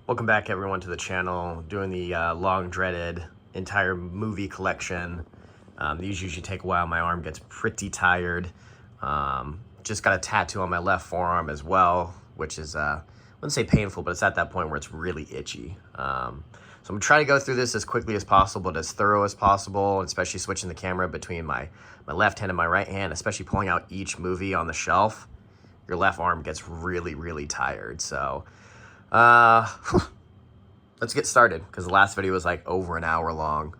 Welcome back, everyone, to the channel. Doing the long-dreaded entire movie collection. These usually take a while. My arm gets pretty tired. Just got a tattoo on my left forearm as well, which is, I wouldn't say painful, but it's at that point where it's really itchy. So I'm trying to go through this as quickly as possible, but as thorough as possible, especially switching the camera between my left hand and my right hand, especially pulling out each movie on the shelf. Your left arm gets really, really tired. So let's get started, because the last video was like over an hour long.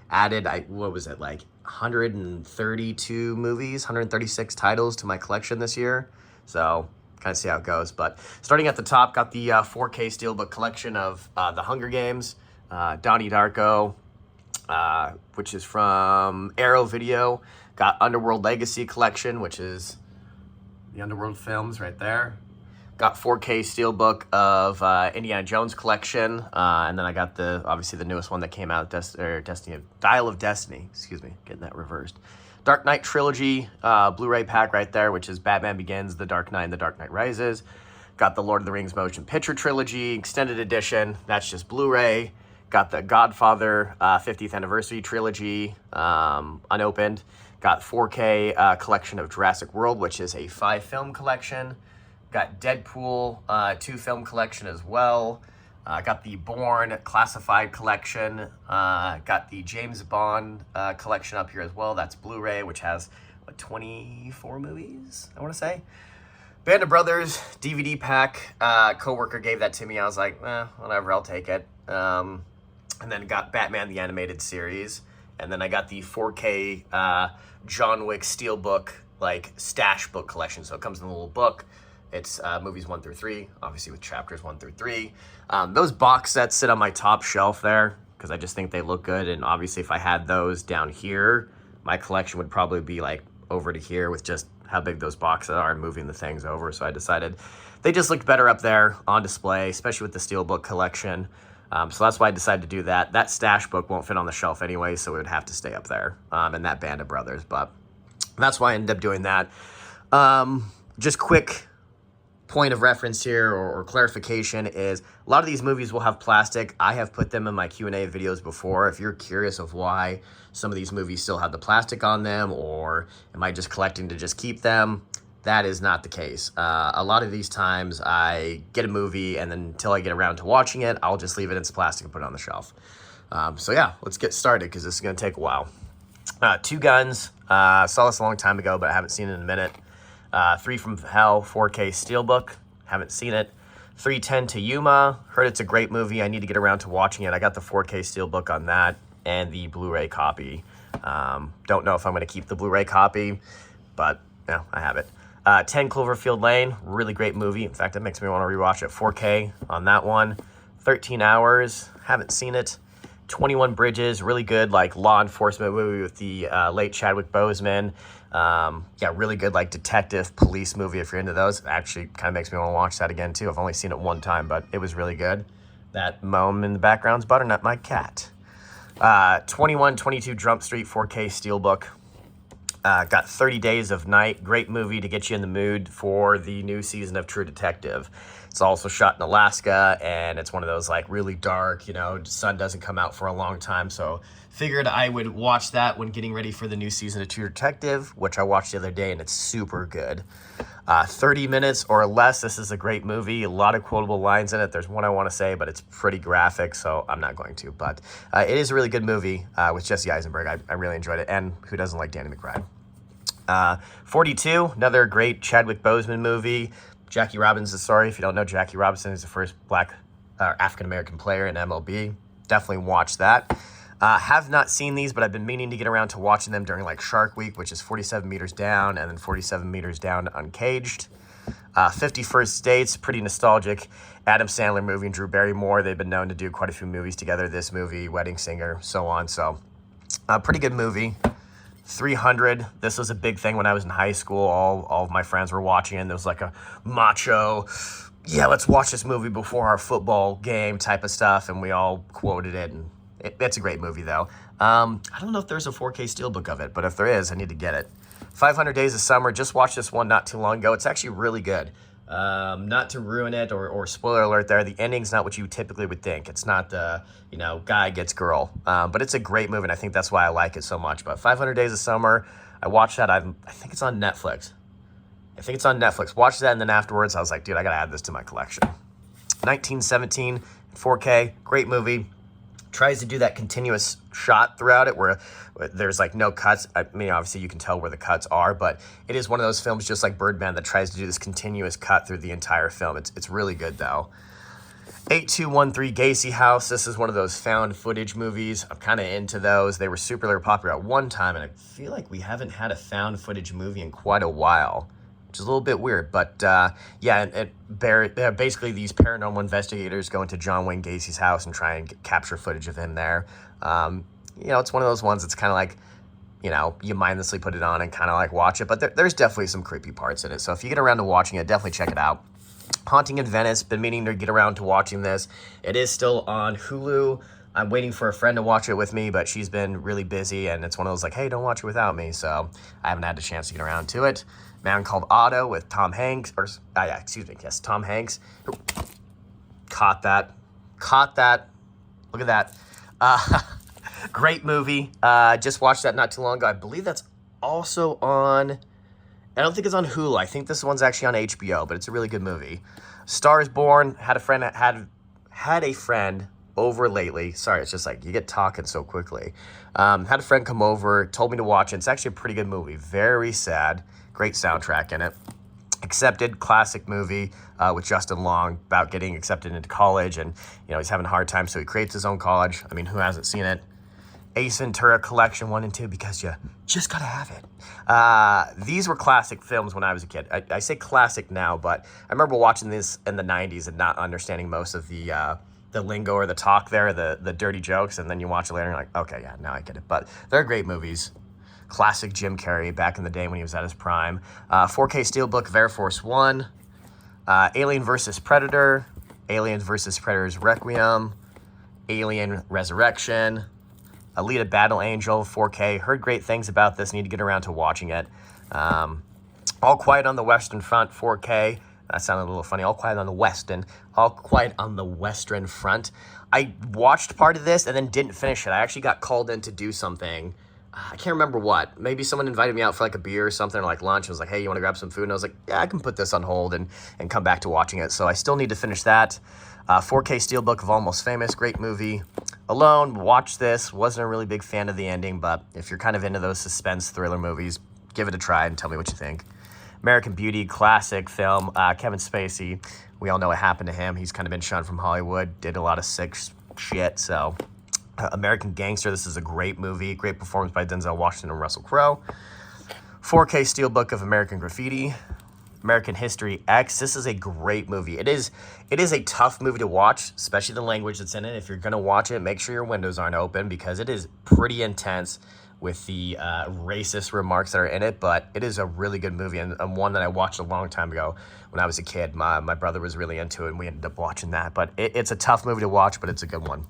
Added, what was it, like 132 movies, 136 titles to my collection this year. So kind of see how it goes. But starting at the top, got the 4K Steelbook collection of The Hunger Games, Donnie Darko, which is from Arrow Video. Got Underworld Legacy collection, which is the Underworld films right there. Got 4K Steelbook of Indiana Jones collection, and then I got obviously the newest one that came out, Dial of Destiny, excuse me, getting that reversed. Dark Knight Trilogy Blu-ray pack right there, which is Batman Begins, The Dark Knight, and The Dark Knight Rises. Got the Lord of the Rings Motion Picture Trilogy Extended Edition, that's just Blu-ray. Got the Godfather 50th Anniversary Trilogy unopened. Got 4K collection of Jurassic World, which is a 5-film collection. Got Deadpool 2-film collection as well. Got the Bourne Classified collection. Got the James Bond collection up here as well. That's Blu-ray, which has, what, 24 movies, I want to say. Band of Brothers DVD pack. Coworker gave that to me. I was like, whatever, I'll take it. And then got Batman the Animated Series. And then I got the 4K John Wick Steelbook, like, stash book collection. So it comes in a little book. It's movies 1 through 3, obviously with chapters 1 through 3. Those box sets sit on my top shelf there because I just think they look good. And obviously if I had those down here, my collection would probably be like over to here with just how big those boxes are and moving the things over. So I decided they just looked better up there on display, especially with the Steelbook collection. So that's why I decided to do that. That stash book won't fit on the shelf anyway, so it would have to stay up there, and that Band of Brothers. But that's why I ended up doing that. Just quick point of reference here or clarification is a lot of these movies will have plastic. I have put them in my Q&A videos before. If you're curious of why some of these movies still have the plastic on them, or am I just collecting to just keep them, that is not the case. A lot of these times I get a movie and then until I get around to watching it, I'll just leave it in its plastic and put it on the shelf. So yeah, let's get started because this is going to take a while. Two Guns, saw this a long time ago, but I haven't seen it in a minute. 3 from Hell 4K Steelbook, haven't seen it. 3:10 to Yuma, heard it's a great movie. I need to get around to watching it. I got the 4K Steelbook on that and the Blu-ray copy. Don't know if I'm going to keep the Blu-ray copy, but yeah, I have it. 10 Cloverfield Lane, really great movie. In fact, it makes me want to rewatch it. 4K on that one. 13 Hours, haven't seen it. 21 Bridges, really good, like law enforcement movie with the late Chadwick Boseman. Yeah, really good, like detective police movie if you're into those. Actually, kind of makes me want to watch that again too. I've only seen it one time, but it was really good. That moan in the background's Butternut, my cat. 2122 Jump Street 4K Steelbook. Got 30 Days of Night, great movie to get you in the mood for the new season of True Detective. It's also shot in Alaska, and it's one of those like really dark, you know, sun doesn't come out for a long time. So figured I would watch that when getting ready for the new season of True Detective, which I watched the other day, and it's super good. 30 minutes or less, this is a great movie. A lot of quotable lines in it. There's one I want to say, but it's pretty graphic, so I'm not going to. But it is a really good movie with Jesse Eisenberg. I really enjoyed it, and who doesn't like Danny McBride? 42, another great Chadwick Boseman movie. Jackie Robinson, sorry, if you don't know, Jackie Robinson is the first black African-American player in MLB. Definitely watch that. Have not seen these, but I've been meaning to get around to watching them during like Shark Week, which is 47 Meters Down and then 47 Meters Down Uncaged. 50 First Dates, pretty nostalgic. Adam Sandler movie and Drew Barrymore. They've been known to do quite a few movies together. This movie, Wedding Singer, so on. So, pretty good movie. 300, this was a big thing when I was in high school. All of my friends were watching it. There was like a macho, yeah, let's watch this movie before our football game type of stuff, and we all quoted it, and it's a great movie, though. I don't know if there's a 4K Steelbook of it, but if there is, I need to get it. 500 Days of Summer, just watched this one not too long ago. It's actually really good. Not to ruin it or spoiler alert there, the ending's not what you typically would think. It's not the, guy gets girl. But it's a great movie, and I think that's why I like it so much. But 500 Days of Summer, I watched that. I think it's on Netflix. Watched that, and then afterwards, I was like, dude, I got to add this to my collection. 1917, 4K, great movie. Tries to do that continuous shot throughout it where there's like no cuts. I mean, obviously you can tell where the cuts are, but it is one of those films just like Birdman that tries to do this continuous cut through the entire film. It's really good though. 8213 Gacy House. This is one of those found footage movies. I'm kind of into those. They were super popular at one time, and I feel like we haven't had a found footage movie in quite a while, which is a little bit weird. But basically these paranormal investigators go into John Wayne Gacy's house and try and capture footage of him there. It's one of those ones that's kind of like, you mindlessly put it on and kind of like watch it, but there's definitely some creepy parts in it. So if you get around to watching it, definitely check it out. Haunting in Venice, been meaning to get around to watching this. It is still on Hulu. I'm waiting for a friend to watch it with me, but she's been really busy, and it's one of those like, hey, don't watch it without me. So I haven't had the chance to get around to it. Man Called Otto with Tom Hanks, Tom Hanks. Caught that. Look at that. Great movie. Just watched that not too long ago. I believe that's also on, I don't think it's on Hulu. I think this one's actually on HBO, but it's a really good movie. Star is Born. Had a friend over lately. Sorry, it's just like you get talking so quickly. Had a friend come over, told me to watch it. It's actually a pretty good movie. Very sad. Great soundtrack in it. Accepted, classic movie with Justin Long about getting accepted into college, and he's having a hard time, so he creates his own college. I mean, who hasn't seen it? Ace Ventura Collection 1 and 2, because you just gotta have it. These were classic films when I was a kid. I say classic now, but I remember watching this in the 90s and not understanding most of the lingo or the talk there, the dirty jokes, and then you watch it later and you're like, okay, yeah, now I get it. But they're great movies. Classic Jim Carrey back in the day when he was at his prime. 4K Steelbook of Air Force One. Alien vs. Predator. Aliens vs. Predators Requiem. Alien Resurrection. Alita Battle Angel 4K. Heard great things about this. Need to get around to watching it. All Quiet on the Western Front 4K. That sounded a little funny. All Quiet on the Western Front. I watched part of this and then didn't finish it. I actually got called in to do something. I can't remember what. Maybe someone invited me out for like a beer or something, or like lunch. I was like, hey, you want to grab some food? And I was like, yeah, I can put this on hold and come back to watching it. So I still need to finish that. 4K Steelbook of Almost Famous. Great movie. Alone, watched this. Wasn't a really big fan of the ending, but if you're kind of into those suspense thriller movies, give it a try and tell me what you think. American Beauty, classic film. Kevin Spacey, we all know what happened to him. He's kind of been shunned from Hollywood, did a lot of sick shit, so... American Gangster, this is a great movie. Great performance by Denzel Washington and Russell Crowe. 4K Steelbook of American Graffiti. American History X. This is a great movie. It is a tough movie to watch, especially the language that's in it. If you're going to watch it, make sure your windows aren't open because it is pretty intense with the racist remarks that are in it, but it is a really good movie and one that I watched a long time ago when I was a kid. My brother was really into it and we ended up watching that, but it's a tough movie to watch, but it's a good one.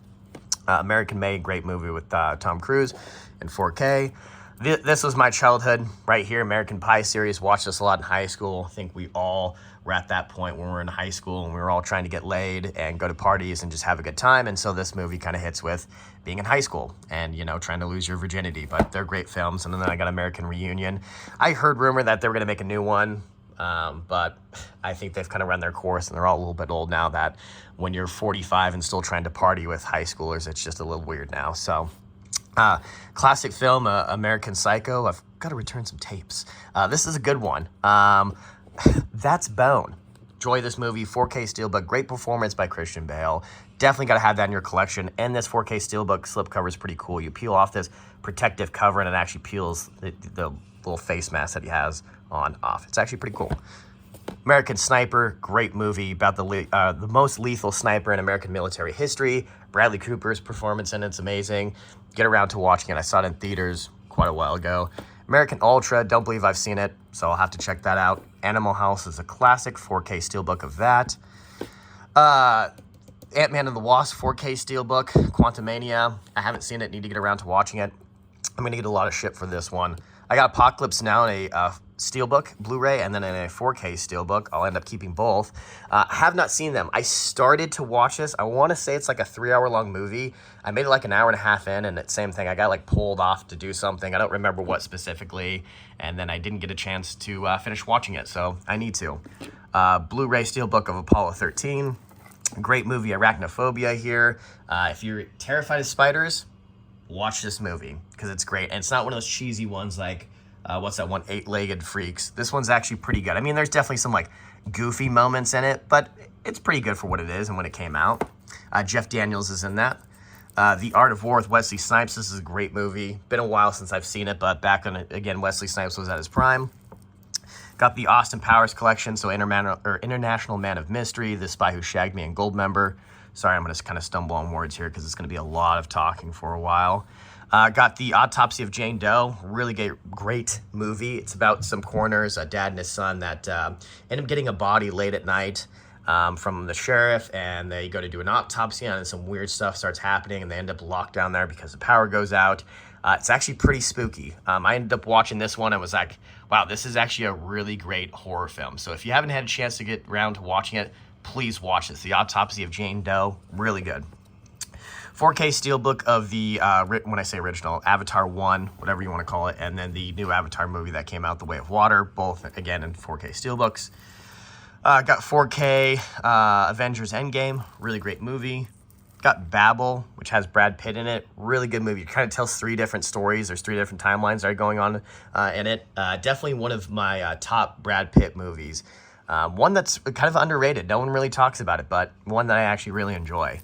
American Made, great movie with Tom Cruise in 4K. This was my childhood right here, American Pie series. Watched this a lot in high school. I think we all were at that point when we were in high school and we were all trying to get laid and go to parties and just have a good time. And so this movie kind of hits with being in high school and, trying to lose your virginity. But they're great films. And then I got American Reunion. I heard rumor that they were going to make a new one. But I think they've kind of run their course and they're all a little bit old now that when you're 45 and still trying to party with high schoolers, it's just a little weird now. So, classic film, American Psycho. I've got to return some tapes. This is a good one. That's Bone. Enjoy this movie, 4K Steelbook. Great performance by Christian Bale. Definitely got to have that in your collection. And this 4K Steelbook slipcover is pretty cool. You peel off this protective cover and it actually peels the little face mask that he has on off. It's actually pretty cool. American Sniper, great movie about the most lethal sniper in American military history. Bradley Cooper's performance in it's amazing. Get around to watching it. I saw it in theaters quite a while ago. American Ultra, don't believe I've seen it, so I'll have to check that out. Animal House is a classic, 4K Steelbook of that. Ant-Man and the Wasp, 4K Steelbook, Quantumania. I haven't seen it, need to get around to watching it. I'm going to get a lot of shit for this one. I got Apocalypse Now in a Steelbook Blu-ray and then in a 4K Steelbook. I'll end up keeping both. I have not seen them. I started to watch this. I want to say it's like a 3-hour long movie. I made it like an hour and a half in, and it's same thing. I got like pulled off to do something. I don't remember what specifically, and then I didn't get a chance to finish watching it, so I need to. Blu-ray Steelbook of Apollo 13. Great movie, Arachnophobia here. If you're terrified of spiders, watch this movie because it's great. And it's not one of those cheesy ones like, what's that one, Eight-Legged Freaks. This one's actually pretty good. I mean, there's definitely some like goofy moments in it, but it's pretty good for what it is and when it came out. Jeff Daniels is in that. The Art of War with Wesley Snipes. This is a great movie. Been a while since I've seen it, but back on it again, Wesley Snipes was at his prime. Got the Austin Powers collection, so International Man of Mystery, The Spy Who Shagged Me, and Goldmember. Sorry, I'm going to kind of stumble on words here because it's going to be a lot of talking for a while. Got the Autopsy of Jane Doe, really great movie. It's about some coroners, a dad and his son that end up getting a body late at night from the sheriff, and they go to do an autopsy on it, and some weird stuff starts happening, and they end up locked down there because the power goes out. It's actually pretty spooky. I ended up watching this one and was like, wow, this is actually a really great horror film. So if you haven't had a chance to get around to watching it, please watch this. The Autopsy of Jane Doe, really good. 4K Steelbook of the, when I say original, Avatar 1, whatever you want to call it, and then the new Avatar movie that came out, The Way of Water, both, again, in 4K Steelbooks. Got 4K Avengers Endgame, really great movie. Got Babel, which has Brad Pitt in it. Really good movie. It kind of tells 3 different stories. There's 3 different timelines that are going on in it. Definitely one of my top Brad Pitt movies. One that's kind of underrated. No one really talks about it, but one that I actually really enjoy.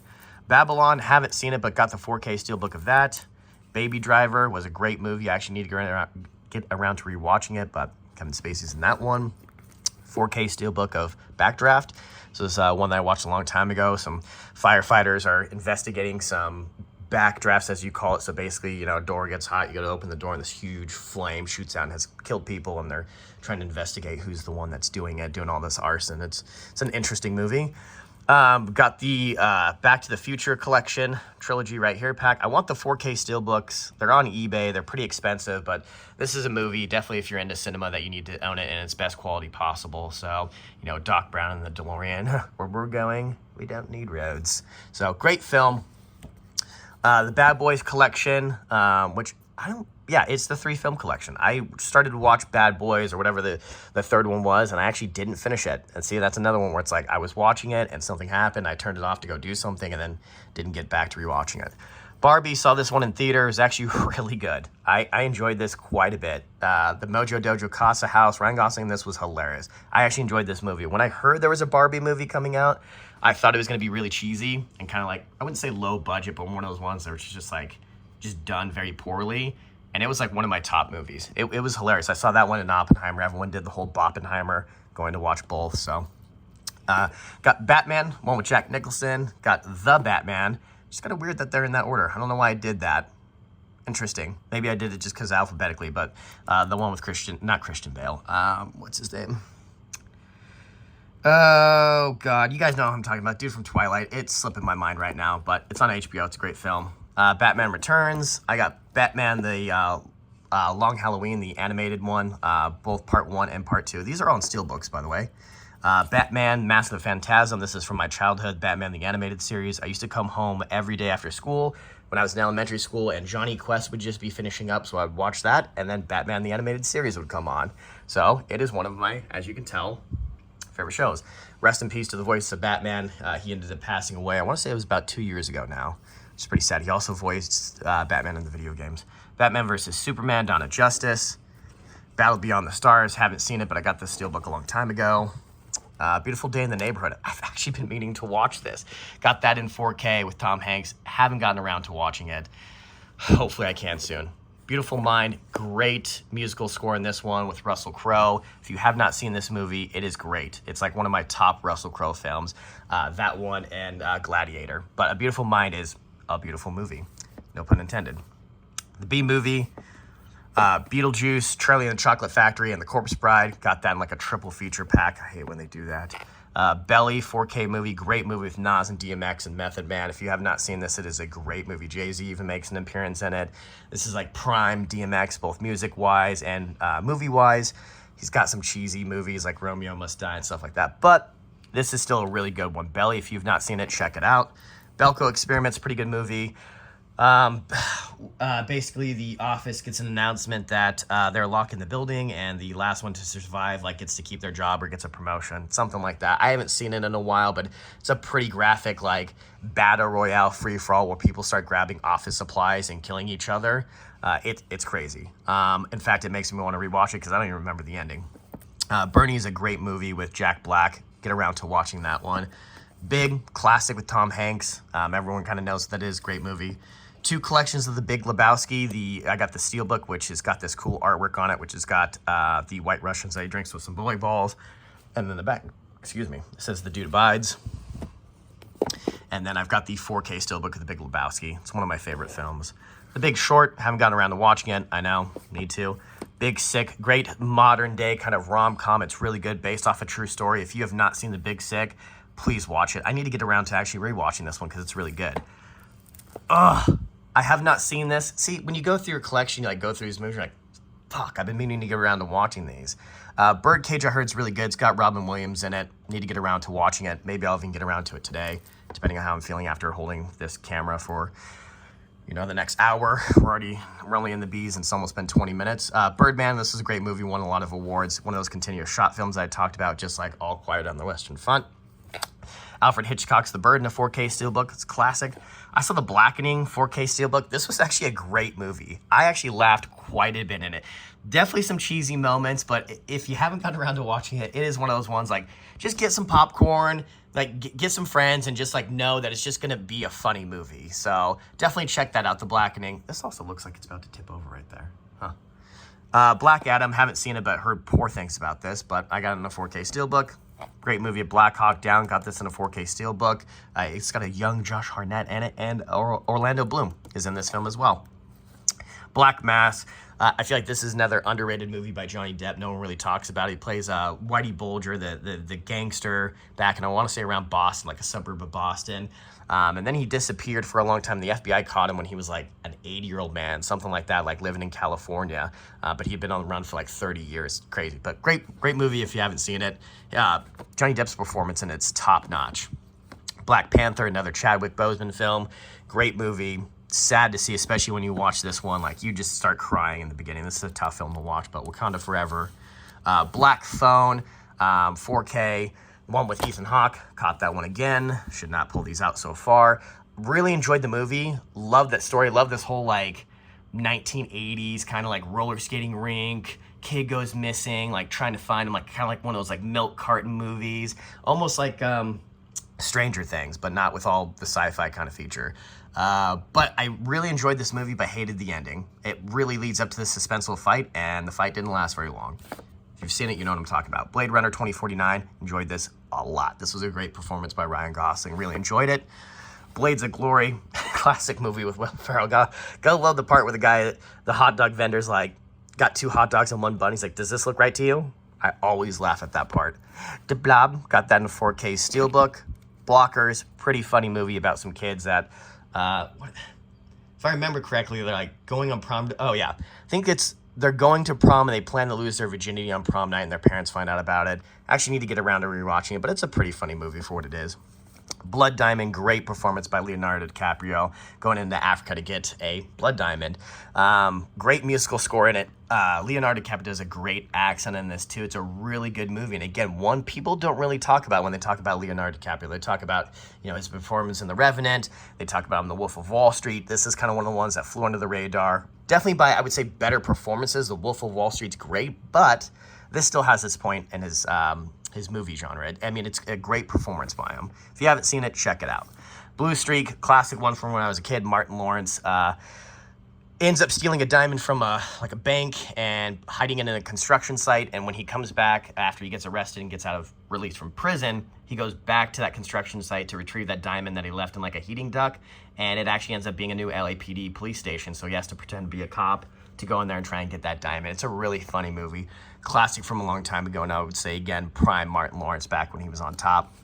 Babylon, haven't seen it, but got the 4K Steelbook of that. Baby Driver was a great movie. I actually need to get around to rewatching it, but Kevin Spacey's in that one. 4K Steelbook of Backdraft. So this is one that I watched a long time ago. Some firefighters are investigating some backdrafts, as you call it. So basically, you know, a door gets hot, you go to open the door, and this huge flame shoots out and has killed people, and they're trying to investigate who's the one that's doing it, doing all this arson. It's an interesting movie. Got the Back to the Future collection trilogy right here pack. I want the 4K Steelbooks. They're on eBay. They're pretty expensive, but this is a movie, definitely if you're into cinema, that you need to own it in its best quality possible. So, you know, Doc Brown and the DeLorean, where we're going, we don't need roads. So, great film. The Bad Boys collection, which it's the 3-film collection. I started to watch Bad Boys or whatever the third one was, and I actually didn't finish it. And see, that's another one where it's like I was watching it and something happened. I turned it off to go do something and then didn't get back to rewatching it. Barbie, saw this one in theater. It was actually really good. I enjoyed this quite a bit. The Mojo Dojo Casa House, Ryan Gosling, this was hilarious. I actually enjoyed this movie. When I heard there was a Barbie movie coming out, I thought it was going to be really cheesy and kind of like, I wouldn't say low budget, but one of those ones that was just done very poorly. And it was like one of my top movies. It was hilarious. I saw that one in Oppenheimer. Everyone did the whole Boppenheimer, going to watch both. So, got Batman, one with Jack Nicholson. Got The Batman. Just kind of weird that they're in that order. I don't know why I did that. Interesting. Maybe I did it just because alphabetically, but the one with not Christian Bale. What's his name? Oh, God. You guys know who I'm talking about. Dude from Twilight. It's slipping my mind right now, but it's on HBO. It's a great film. Batman Returns. I got Batman, the Long Halloween, the animated one, both part 1 and part 2. These are all in Steelbooks, by the way. Batman, Mask of the Phantasm. This is from my childhood, Batman, the animated series. I used to come home every day after school when I was in elementary school, and Johnny Quest would just be finishing up, so I would watch that, and then Batman, the animated series would come on. So it is one of my, as you can tell, favorite shows. Rest in peace to the voice of Batman. He ended up passing away. I want to say it was about 2 years ago now. It's pretty sad. He also voiced Batman in the video games. Batman vs. Superman, Dawn of Justice. Battle Beyond the Stars. Haven't seen it, but I got this Steelbook a long time ago. Beautiful Day in the Neighborhood. I've actually been meaning to watch this. Got that in 4K with Tom Hanks. Haven't gotten around to watching it. Hopefully I can soon. Beautiful Mind. Great musical score in this one with Russell Crowe. If you have not seen this movie, it is great. It's like one of my top Russell Crowe films. That one and Gladiator. But A Beautiful Mind is a beautiful movie. No pun intended. The B Movie, Beetlejuice, Charlie and the Chocolate Factory, and The Corpse Bride. Got that in like a triple feature pack. I hate when they do that. Belly, 4K movie. Great movie with Nas and DMX and Method Man. If you have not seen this, it is a great movie. Jay-Z even makes an appearance in it. This is like prime DMX, both music-wise and movie-wise. He's got some cheesy movies like Romeo Must Die and stuff like that. But this is still a really good one. Belly, if you've not seen it, check it out. Belko Experiment's a pretty good movie. Basically, the office gets an announcement that they're locking the building, and the last one to survive like gets to keep their job or gets a promotion, something like that. I haven't seen it in a while, but it's a pretty graphic like battle royale free for all where people start grabbing office supplies and killing each other. It's crazy. In fact, it makes me want to rewatch it because I don't even remember the ending. Bernie is a great movie with Jack Black. Get around to watching that one. Big classic with Tom Hanks. Everyone kind of knows what that is. Great movie. 2 collections of The Big Lebowski. I got the Steelbook, which has got this cool artwork on it, which has got the White Russians that he drinks with some bully balls. And then the back, excuse me, it says The Dude Abides. And then I've got the 4K Steelbook of The Big Lebowski. It's one of my favorite films. The Big Short, haven't gotten around to watching it. I know, need to. Big Sick, great modern day kind of rom-com. It's really good, based off a true story. If you have not seen The Big Sick, please watch it. I need to get around to actually rewatching this one because it's really good. Ugh, I have not seen this. See, when you go through your collection, you like go through these movies, you're like, fuck, I've been meaning to get around to watching these. Birdcage, I heard, is really good. It's got Robin Williams in it. Need to get around to watching it. Maybe I'll even get around to it today, depending on how I'm feeling after holding this camera for, you know, the next hour. We're only in the B's and it's almost been 20 minutes. Birdman, this is a great movie, won a lot of awards. One of those continuous shot films I talked about, just like All Quiet on the Western Front. Alfred Hitchcock's The Bird in a 4K Steelbook. It's classic. I saw The Blackening 4K Steelbook. This was actually a great movie. I actually laughed quite a bit in it. Definitely some cheesy moments, but if you haven't gotten around to watching it, it is one of those ones like, just get some popcorn, like get some friends, and just like know that it's just gonna be a funny movie. So definitely check that out, The Blackening. This also looks like it's about to tip over right there. Huh. Black Adam, haven't seen it, but heard poor things about this, but I got it in a 4K Steelbook. Great movie, Black Hawk Down. Got this in a 4K Steelbook. It's got a young Josh Hartnett in it, and Orlando Bloom is in this film as well. Black Mass. I feel like this is another underrated movie by Johnny Depp. No one really talks about it. He plays Whitey Bulger, the gangster, back in, I want to say, around Boston, like a suburb of Boston. And then he disappeared for a long time. The FBI caught him when he was like an 80-year-old man, something like that, like living in California. But he had been on the run for like 30 years. Crazy, but great movie if you haven't seen it. Johnny Depp's performance in it's top-notch. Black Panther, another Chadwick Boseman film. Great movie. Sad to see, especially when you watch this one, like you just start crying in the beginning. This is a tough film to watch, but Wakanda Forever. Black Phone, 4K. One with Ethan Hawke, caught that one again. Should not pull these out so far. Really enjoyed the movie. Love that story. Love this whole like 1980s kind of like roller skating rink. Kid goes missing, like trying to find him, like kind of like one of those like milk carton movies. Almost like Stranger Things, but not with all the sci-fi kind of feature. But I really enjoyed this movie, but hated the ending. It really leads up to the suspenseful fight, and the fight didn't last very long. If you've seen it, you know what I'm talking about. Blade Runner 2049, enjoyed this a lot. This was a great performance by Ryan Gosling, really enjoyed it. Blades of Glory, classic movie with Will Ferrell. Gotta love the part where the hot dog vendor's like, got 2 hot dogs and 1 bun. He's like, does this look right to you? I always laugh at that part. De Blob, got that in a 4K Steelbook. Blockers, pretty funny movie about some kids that, if I remember correctly, they're like going on prom. Oh yeah, I think they're going to prom and they plan to lose their virginity on prom night and their parents find out about it. Actually need to get around to rewatching it, but it's a pretty funny movie for what it is. Blood Diamond, great performance by Leonardo DiCaprio, going into Africa to get a blood diamond. Great musical score in it. Leonardo DiCaprio does a great accent in this too. It's a really good movie. And again, one people don't really talk about when they talk about Leonardo DiCaprio. They talk about, you know, his performance in The Revenant. They talk about him in The Wolf of Wall Street. This is kind of one of the ones that flew under the radar. Definitely by, I would say, better performances. The Wolf of Wall Street's great, but this still has its point in his movie genre. I mean, it's a great performance by him. If you haven't seen it, check it out. Blue Streak, classic one from when I was a kid. Martin Lawrence ends up stealing a diamond from a bank and hiding it in a construction site. And when he comes back after he gets arrested and gets released from prison, he goes back to that construction site to retrieve that diamond that he left in like a heating duct. And it actually ends up being a new LAPD police station. So he has to pretend to be a cop to go in there and try and get that diamond. It's a really funny movie. Classic from a long time ago. And I would say, again, prime Martin Lawrence back when he was on top.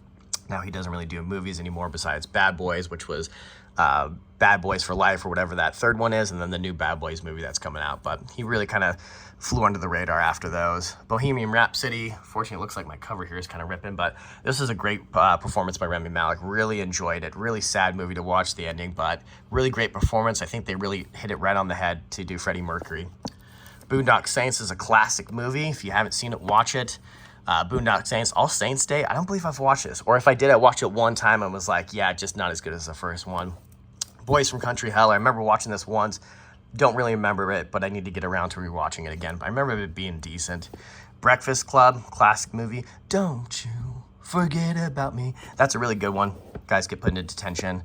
Now he doesn't really do movies anymore besides Bad Boys, which was Bad Boys for Life or whatever that third one is, and then the new Bad Boys movie that's coming out. But he really kind of flew under the radar after those. Bohemian Rhapsody, fortunately it looks like my cover here is kind of ripping, but this is a great performance by Rami Malek. Really enjoyed it. Really sad movie to watch the ending, but really great performance. I think they really hit it right on the head to do Freddie Mercury. Boondock Saints is a classic movie. If you haven't seen it, watch it. Boondock Saints, All Saints Day. I don't believe I've watched this. Or if I did, I watched it one time and was like, yeah, just not as good as the first one. Boys from Country Hell. I remember watching this once. Don't really remember it, but I need to get around to rewatching it again. But I remember it being decent. Breakfast Club, classic movie. Don't you forget about me. That's a really good one. Guys get put into detention.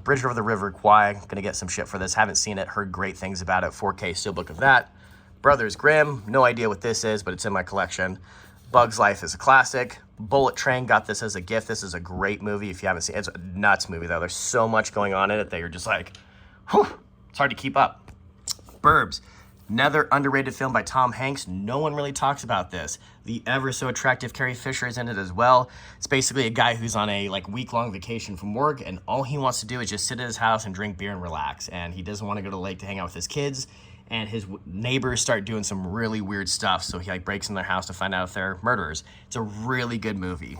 Bridge Over the River Kwai. Gonna get some shit for this. Haven't seen it. Heard great things about it. 4K steelbook of that. Brothers Grimm. No idea what this is, but it's in my collection. Bug's Life is a classic. Bullet Train, got this as a gift. This is a great movie if you haven't seen it. It's a nuts movie, though. There's so much going on in it that you're just like, whew, it's hard to keep up. Burbs, another underrated film by Tom Hanks. No one really talks about this. The ever so attractive Carrie Fisher is in it as well. It's basically a guy who's on a week-long vacation from work, and all he wants to do is just sit at his house and drink beer and relax. And he doesn't want to go to the lake to hang out with his kids. And his neighbors start doing some really weird stuff, so he breaks in their house to find out if they're murderers. It's a really good movie.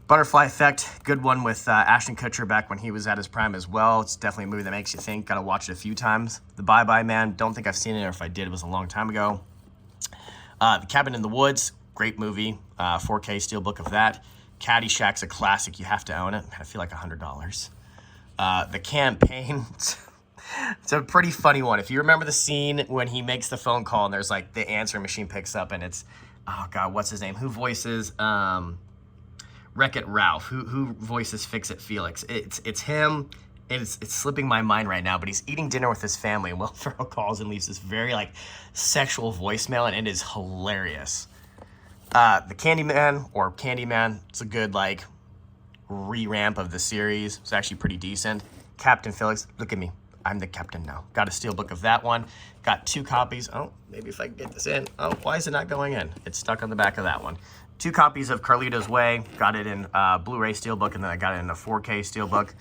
Butterfly Effect, good one with Ashton Kutcher back when he was at his prime as well. It's definitely a movie that makes you think. Gotta watch it a few times. The Bye Bye Man, don't think I've seen it, or if I did, it was a long time ago. The Cabin in the Woods, great movie. 4K steelbook of that. Caddyshack's a classic. You have to own it. I feel like $100. The Campaign. It's a pretty funny one. If you remember the scene when he makes the phone call and there's the answering machine picks up and it's, oh God, what's his name? Who voices Wreck-It Ralph? Who voices Fix-It Felix? It's him. It's slipping my mind right now, but he's eating dinner with his family and Will Ferrell calls and leaves this very sexual voicemail, and it is hilarious. The Candyman or Candyman, it's a good re-ramp of the series. It's actually pretty decent. Captain Felix, look at me. I'm the captain now. Got a steelbook of that one. Got 2 copies. Oh, maybe if I can get this in. Oh, why is it not going in? It's stuck on the back of that one. 2 copies of Carlito's Way. Got it in Blu-ray steelbook, and then I got it in a 4K steelbook.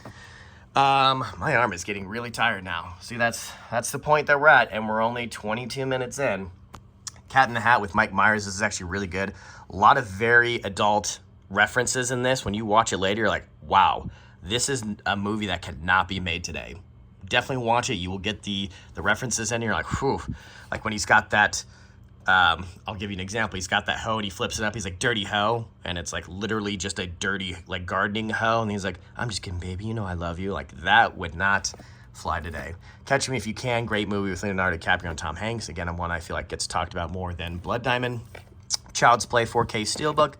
My arm is getting really tired now. See, that's the point that we're at, and we're only 22 minutes in. Cat in the Hat with Mike Myers. This is actually really good. A lot of very adult references in this. When you watch it later, you're like, wow, this is a movie that could not be made today. Definitely watch it. You will get the references in. You're like, whew. Like when he's got that, I'll give you an example. He's got that hoe and he flips it up. He's like, dirty hoe. And it's literally just a dirty, gardening hoe. And he's like, I'm just kidding, baby. You know I love you. That would not fly today. Catch Me If You Can. Great movie with Leonardo DiCaprio and Tom Hanks. Again, one I feel like gets talked about more than Blood Diamond. Child's Play 4K steelbook.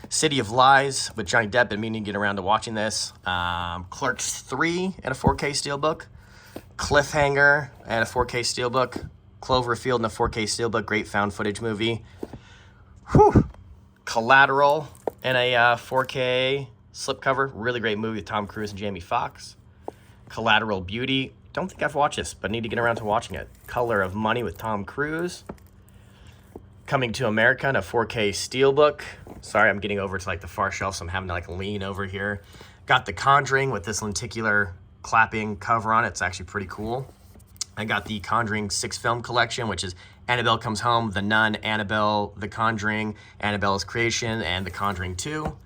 City of Lies with Johnny Depp. Been meaning to get around to watching this. Clerks 3 and a 4K steelbook. Cliffhanger and a 4K steelbook. Cloverfield and a 4K steelbook. Great found footage movie. Whew. Collateral and a 4K slipcover. Really great movie with Tom Cruise and Jamie Foxx. Collateral Beauty. Don't think I've watched this, but need to get around to watching it. Color of Money with Tom Cruise. Coming to America and a 4K steelbook. Sorry, I'm getting over to the far shelf, so I'm having to lean over here. Got The Conjuring with this lenticular clapping cover on it. It's actually pretty cool. I got the Conjuring 6 film collection, which is Annabelle Comes Home, The Nun, Annabelle, The Conjuring, Annabelle's Creation, and The Conjuring 2.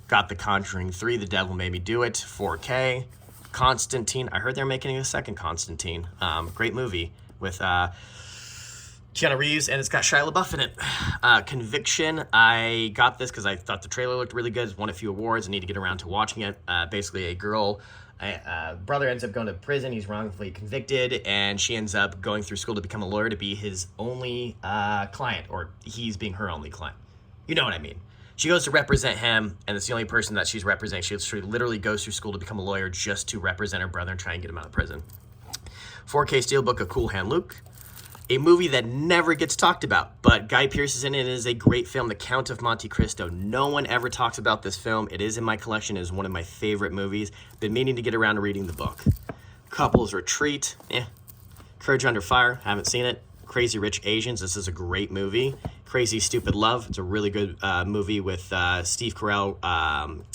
Got The Conjuring 3, The Devil Made Me Do It, 4K. Constantine, I heard they're making a second Constantine. Great movie with Keanu Reeves, and it's got Shia LaBeouf in it. Conviction, I got this because I thought the trailer looked really good. It's won a few awards. I need to get around to watching it. Basically, a girl, brother ends up going to prison. He's wrongfully convicted, and she ends up going through school to become a lawyer to be his only client, or he's being her only client. You know what I mean. She goes to represent him, and it's the only person that she's representing. She literally goes through school to become a lawyer just to represent her brother and try and get him out of prison. 4K steelbook of Cool Hand Luke. A movie that never gets talked about, but Guy Pearce is in it. It is a great film, The Count of Monte Cristo. No one ever talks about this film. It is in my collection. It is one of my favorite movies. Been meaning to get around to reading the book. Couples Retreat. Courage Under Fire. Haven't seen it. Crazy Rich Asians. This is a great movie. Crazy Stupid Love. It's a really good movie with Steve Carell,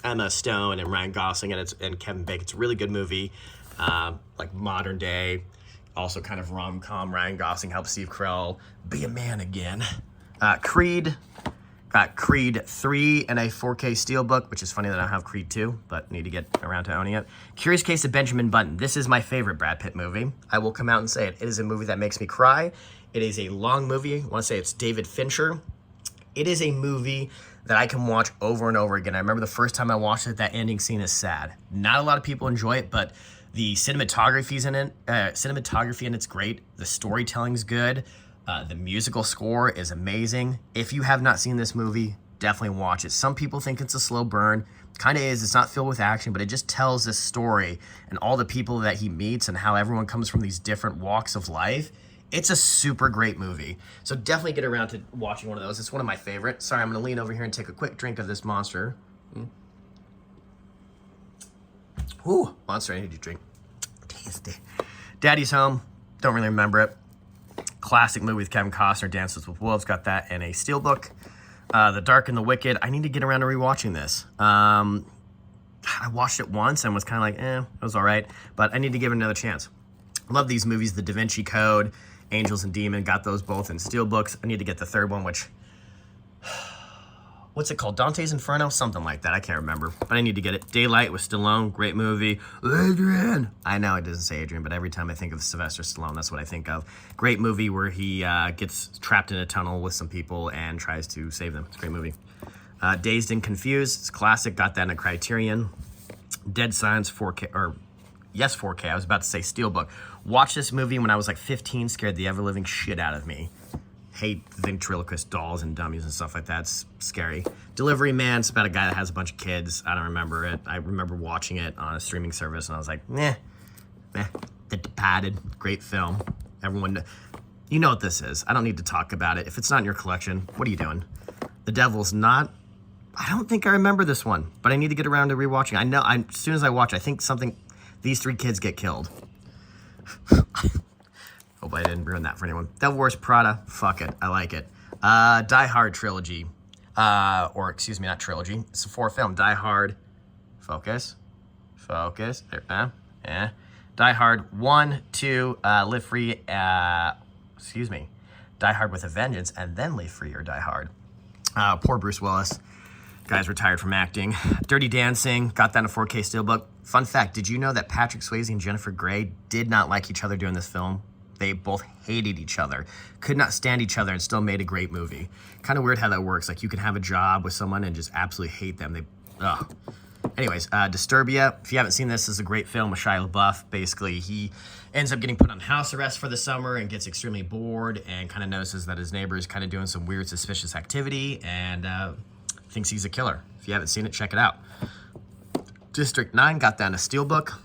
Emma Stone, and Ryan Gosling, and Kevin Bacon. It's a really good movie, like modern day, also kind of rom-com. Ryan Gosling helps Steve Carell be a man again. Creed. Got Creed 3 and a 4K Steelbook, which is funny that I don't have Creed 2, but need to get around to owning it. Curious Case of Benjamin Button. This is my favorite Brad Pitt movie. I will come out and say it. It is a movie that makes me cry. It is a long movie. I want to say it's David Fincher. It is a movie that I can watch over and over again. I remember the first time I watched it, that ending scene is sad. Not a lot of people enjoy it, but the cinematography in it's great. The storytelling's good. The musical score is amazing. If you have not seen this movie, definitely watch it. Some people think it's a slow burn. Kind of is. It's not filled with action, but it just tells this story and all the people that he meets and how everyone comes from these different walks of life. It's a super great movie. So definitely get around to watching one of those. It's one of my favorites. Sorry, I'm going to lean over here and take a quick drink of this Monster. Ooh, Monster Energy drink. Tasty. Daddy's Home. Don't really remember it. Classic movie with Kevin Costner, Dances with Wolves. Got that in a Steelbook. The Dark and the Wicked. I need to get around to rewatching this. I watched it once and was kind of like, it was all right. But I need to give it another chance. Love these movies. The Da Vinci Code, Angels and Demon. Got those both in Steelbooks. I need to get the third one, which... What's it called? Dante's Inferno? Something like that. I can't remember. But I need to get it. Daylight with Stallone. Great movie. Adrian. I know it doesn't say Adrian, but every time I think of Sylvester Stallone, that's what I think of. Great movie where he gets trapped in a tunnel with some people and tries to save them. It's a great movie. Dazed and Confused. It's classic. Got that in a Criterion. Dead Silence 4K. Or, yes, 4K. I was about to say Steelbook. Watched this movie when I was like 15. Scared the ever-living shit out of me. Hate ventriloquist dolls and dummies and stuff like that. It's scary. Delivery Man. It's about a guy that has a bunch of kids. I don't remember it. I remember watching it on a streaming service and I was like, The Departed. Great film. Everyone, you know what this is. I don't need to talk about it. If it's not in your collection, what are you doing? The Devil's Not. I don't think I remember this one, but I need to get around to rewatching. I know, as soon as I watch, I think these 3 kids get killed. Hope I didn't ruin that for anyone. Devil Wears Prada. Fuck it. I like it. Die Hard trilogy. Or excuse me, not trilogy. It's a 4-film. Die Hard. Focus. There. Die Hard 1, 2, Live Free. Excuse me. Die Hard with a Vengeance, and then Live Free or Die Hard. Poor Bruce Willis. Guy's retired from acting. Dirty Dancing. Got that in a 4K Steelbook. Fun fact, did you know that Patrick Swayze and Jennifer Grey did not like each other doing this film? They both hated each other, could not stand each other, and still made a great movie. Kind of weird how that works. Like, you can have a job with someone and just absolutely hate them. Anyways, Disturbia. If you haven't seen this, this is a great film with Shia LaBeouf. Basically, he ends up getting put on house arrest for the summer and gets extremely bored and kind of notices that his neighbor is kind of doing some weird, suspicious activity and thinks he's a killer. If you haven't seen it, check it out. District 9 got that in a Steelbook.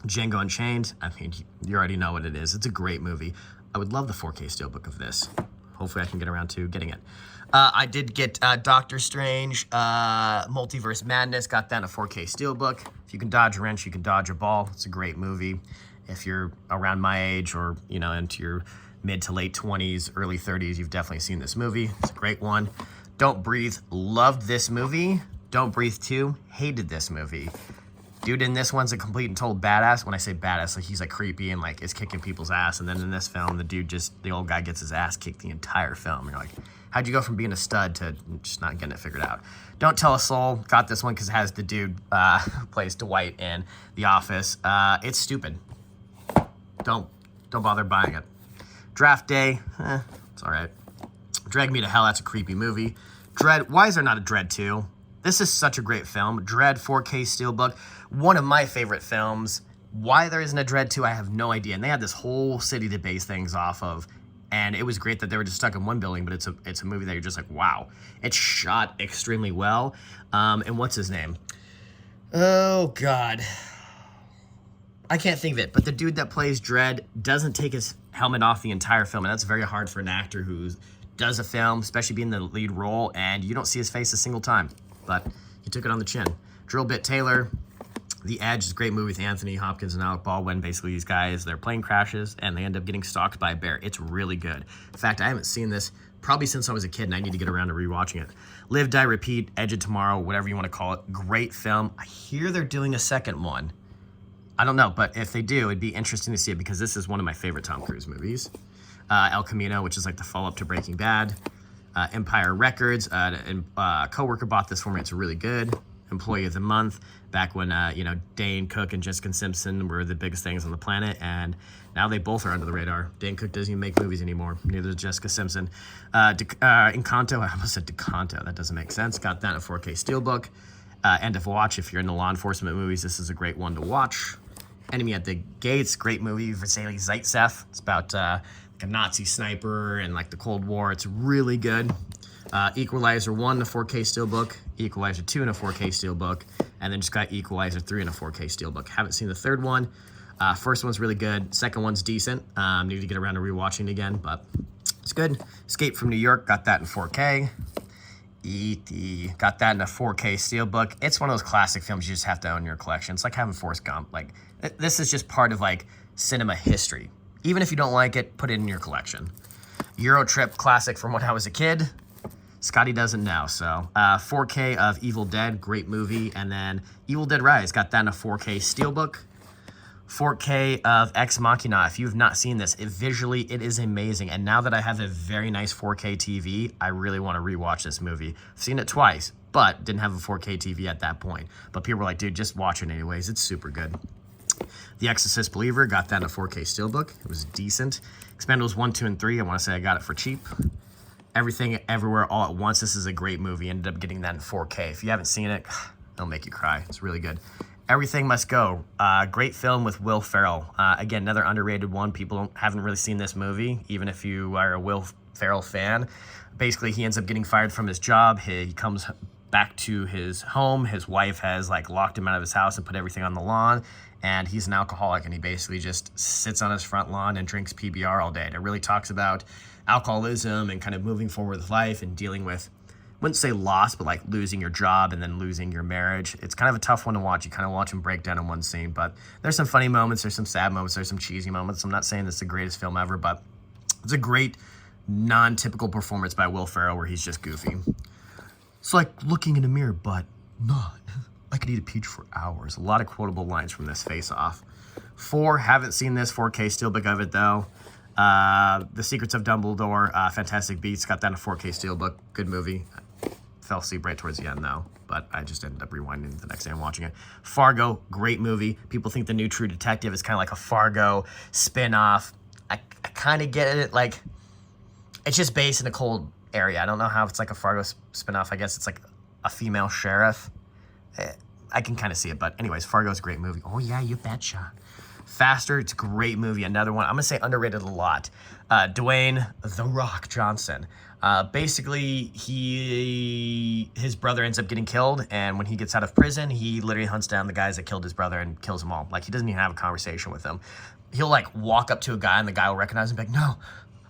Django Unchained, I mean, you already know what it is. It's a great movie. I would love the 4K Steelbook of this. Hopefully I can get around to getting it. I did get Doctor Strange, Multiverse Madness, got that in a 4K Steelbook. If you can dodge a wrench, you can dodge a ball. It's a great movie. If you're around my age or, into your mid to late 20s, early 30s, you've definitely seen this movie. It's a great one. Don't Breathe, loved this movie. Don't Breathe 2, hated this movie. Dude in this one's a complete and total badass. When I say badass, like he's like creepy and like is kicking people's ass. And then in this film, the old guy gets his ass kicked the entire film. And you're like, how'd you go from being a stud to just not getting it figured out? Don't Tell a Soul. Got this one because it has the dude who plays Dwight in The Office. It's stupid. Don't bother buying it. Draft Day. It's all right. Drag Me to Hell. That's a creepy movie. Dread. Why is there not a Dread 2? This is such a great film. Dread 4K Steelbook. One of my favorite films. Why there isn't a Dread 2, I have no idea. And they had this whole city to base things off of. And it was great that they were just stuck in one building, but it's a movie that you're just like, wow. It's shot extremely well. And what's his name? Oh, God. I can't think of it. But the dude that plays Dread doesn't take his helmet off the entire film. And that's very hard for an actor who does a film, especially being the lead role, and you don't see his face a single time. But he took it on the chin. Drill Bit Taylor. The Edge is a great movie with Anthony Hopkins and Alec Baldwin. Basically, these guys, their plane crashes and they end up getting stalked by a bear. It's really good. In fact, I haven't seen this probably since I was a kid, and I need to get around to rewatching it. Live, Die, Repeat, Edge of Tomorrow, whatever you want to call it. Great film. I hear they're doing a second one. I don't know, but if they do, it'd be interesting to see it because this is one of my favorite Tom Cruise movies. El Camino, which is like the follow-up to Breaking Bad. Empire Records, a coworker bought this for me. It's really good. Employee of the Month, back when, Dane Cook and Jessica Simpson were the biggest things on the planet, and now they both are under the radar. Dane Cook doesn't even make movies anymore, neither does Jessica Simpson. Encanto, I almost said Decanto, that doesn't make sense. Got that in a 4K Steelbook. End of Watch, if you're into law enforcement movies, this is a great one to watch. Enemy at the Gates, great movie, Vasily Zaitsev. It's about like a Nazi sniper and like the Cold War. It's really good. Equalizer 1 in a 4K Steelbook, Equalizer 2 in a 4K Steelbook, and then just got Equalizer 3 in a 4K Steelbook. Haven't seen the third one. First one's really good. Second one's decent. Need to get around to rewatching it again, but it's good. Escape from New York, got that in 4K. E.T. got that in a 4K Steelbook. It's one of those classic films you just have to own in your collection. It's like having Forrest Gump. Like, this is just part of like cinema history. Even if you don't like it, put it in your collection. Euro Trip classic from when I was a kid. Scotty doesn't know, so 4K of Evil Dead, great movie, and then Evil Dead Rise, got that in a 4K Steelbook. 4K of Ex Machina. If you've not seen this, visually it is amazing, and now that I have a very nice 4K TV, I really want to rewatch this movie. I've seen it twice, but didn't have a 4K TV at that point. But people were like, dude, just watch it anyways, it's super good. The Exorcist Believer, got that in a 4K Steelbook. It was decent. Expendables 1, 2, and 3, I want to say I got it for cheap. Everything Everywhere All at Once. This is a great movie. Ended up getting that in 4K. If you haven't seen it, it'll make you cry. It's really good. Everything Must Go. Great film with Will Ferrell. Again, another underrated one. People haven't really seen this movie, even if you are a Will Ferrell fan. Basically, he ends up getting fired from his job. He comes back to his home. His wife has like locked him out of his house and put everything on the lawn. And he's an alcoholic, and he basically just sits on his front lawn and drinks PBR all day. And it really talks about alcoholism and kind of moving forward with life and dealing with, I wouldn't say loss, but like losing your job and then losing your marriage. It's kind of a tough one to watch. You kind of watch him break down in one scene, but there's some funny moments, there's some sad moments, there's some cheesy moments. I'm not saying this is the greatest film ever, but it's a great non-typical performance by Will Ferrell where he's just goofy. It's like looking in a mirror, but not. I could eat a peach for hours. A lot of quotable lines from this face-off. 4, haven't seen this 4K Steelbook of it though. The Secrets of Dumbledore, Fantastic Beasts, got that in a 4K Steelbook. Good movie. Fell asleep right towards the end though, but I just ended up rewinding the next day and watching it. Fargo, great movie. People think the new True Detective is kind of like a Fargo spin-off. I kind of get it. Like, it's just based in a cold area. I don't know how it's like a Fargo spin-off. I guess it's like a female sheriff. I can kind of see it, but anyways, Fargo's a great movie. Oh yeah, you betcha. Faster, it's a great movie. Another one, I'm gonna say underrated a lot. Dwayne The Rock Johnson. Basically, his brother ends up getting killed, and when he gets out of prison, he literally hunts down the guys that killed his brother and kills them all. Like, he doesn't even have a conversation with them. He'll like walk up to a guy, and the guy will recognize him, and be like, no,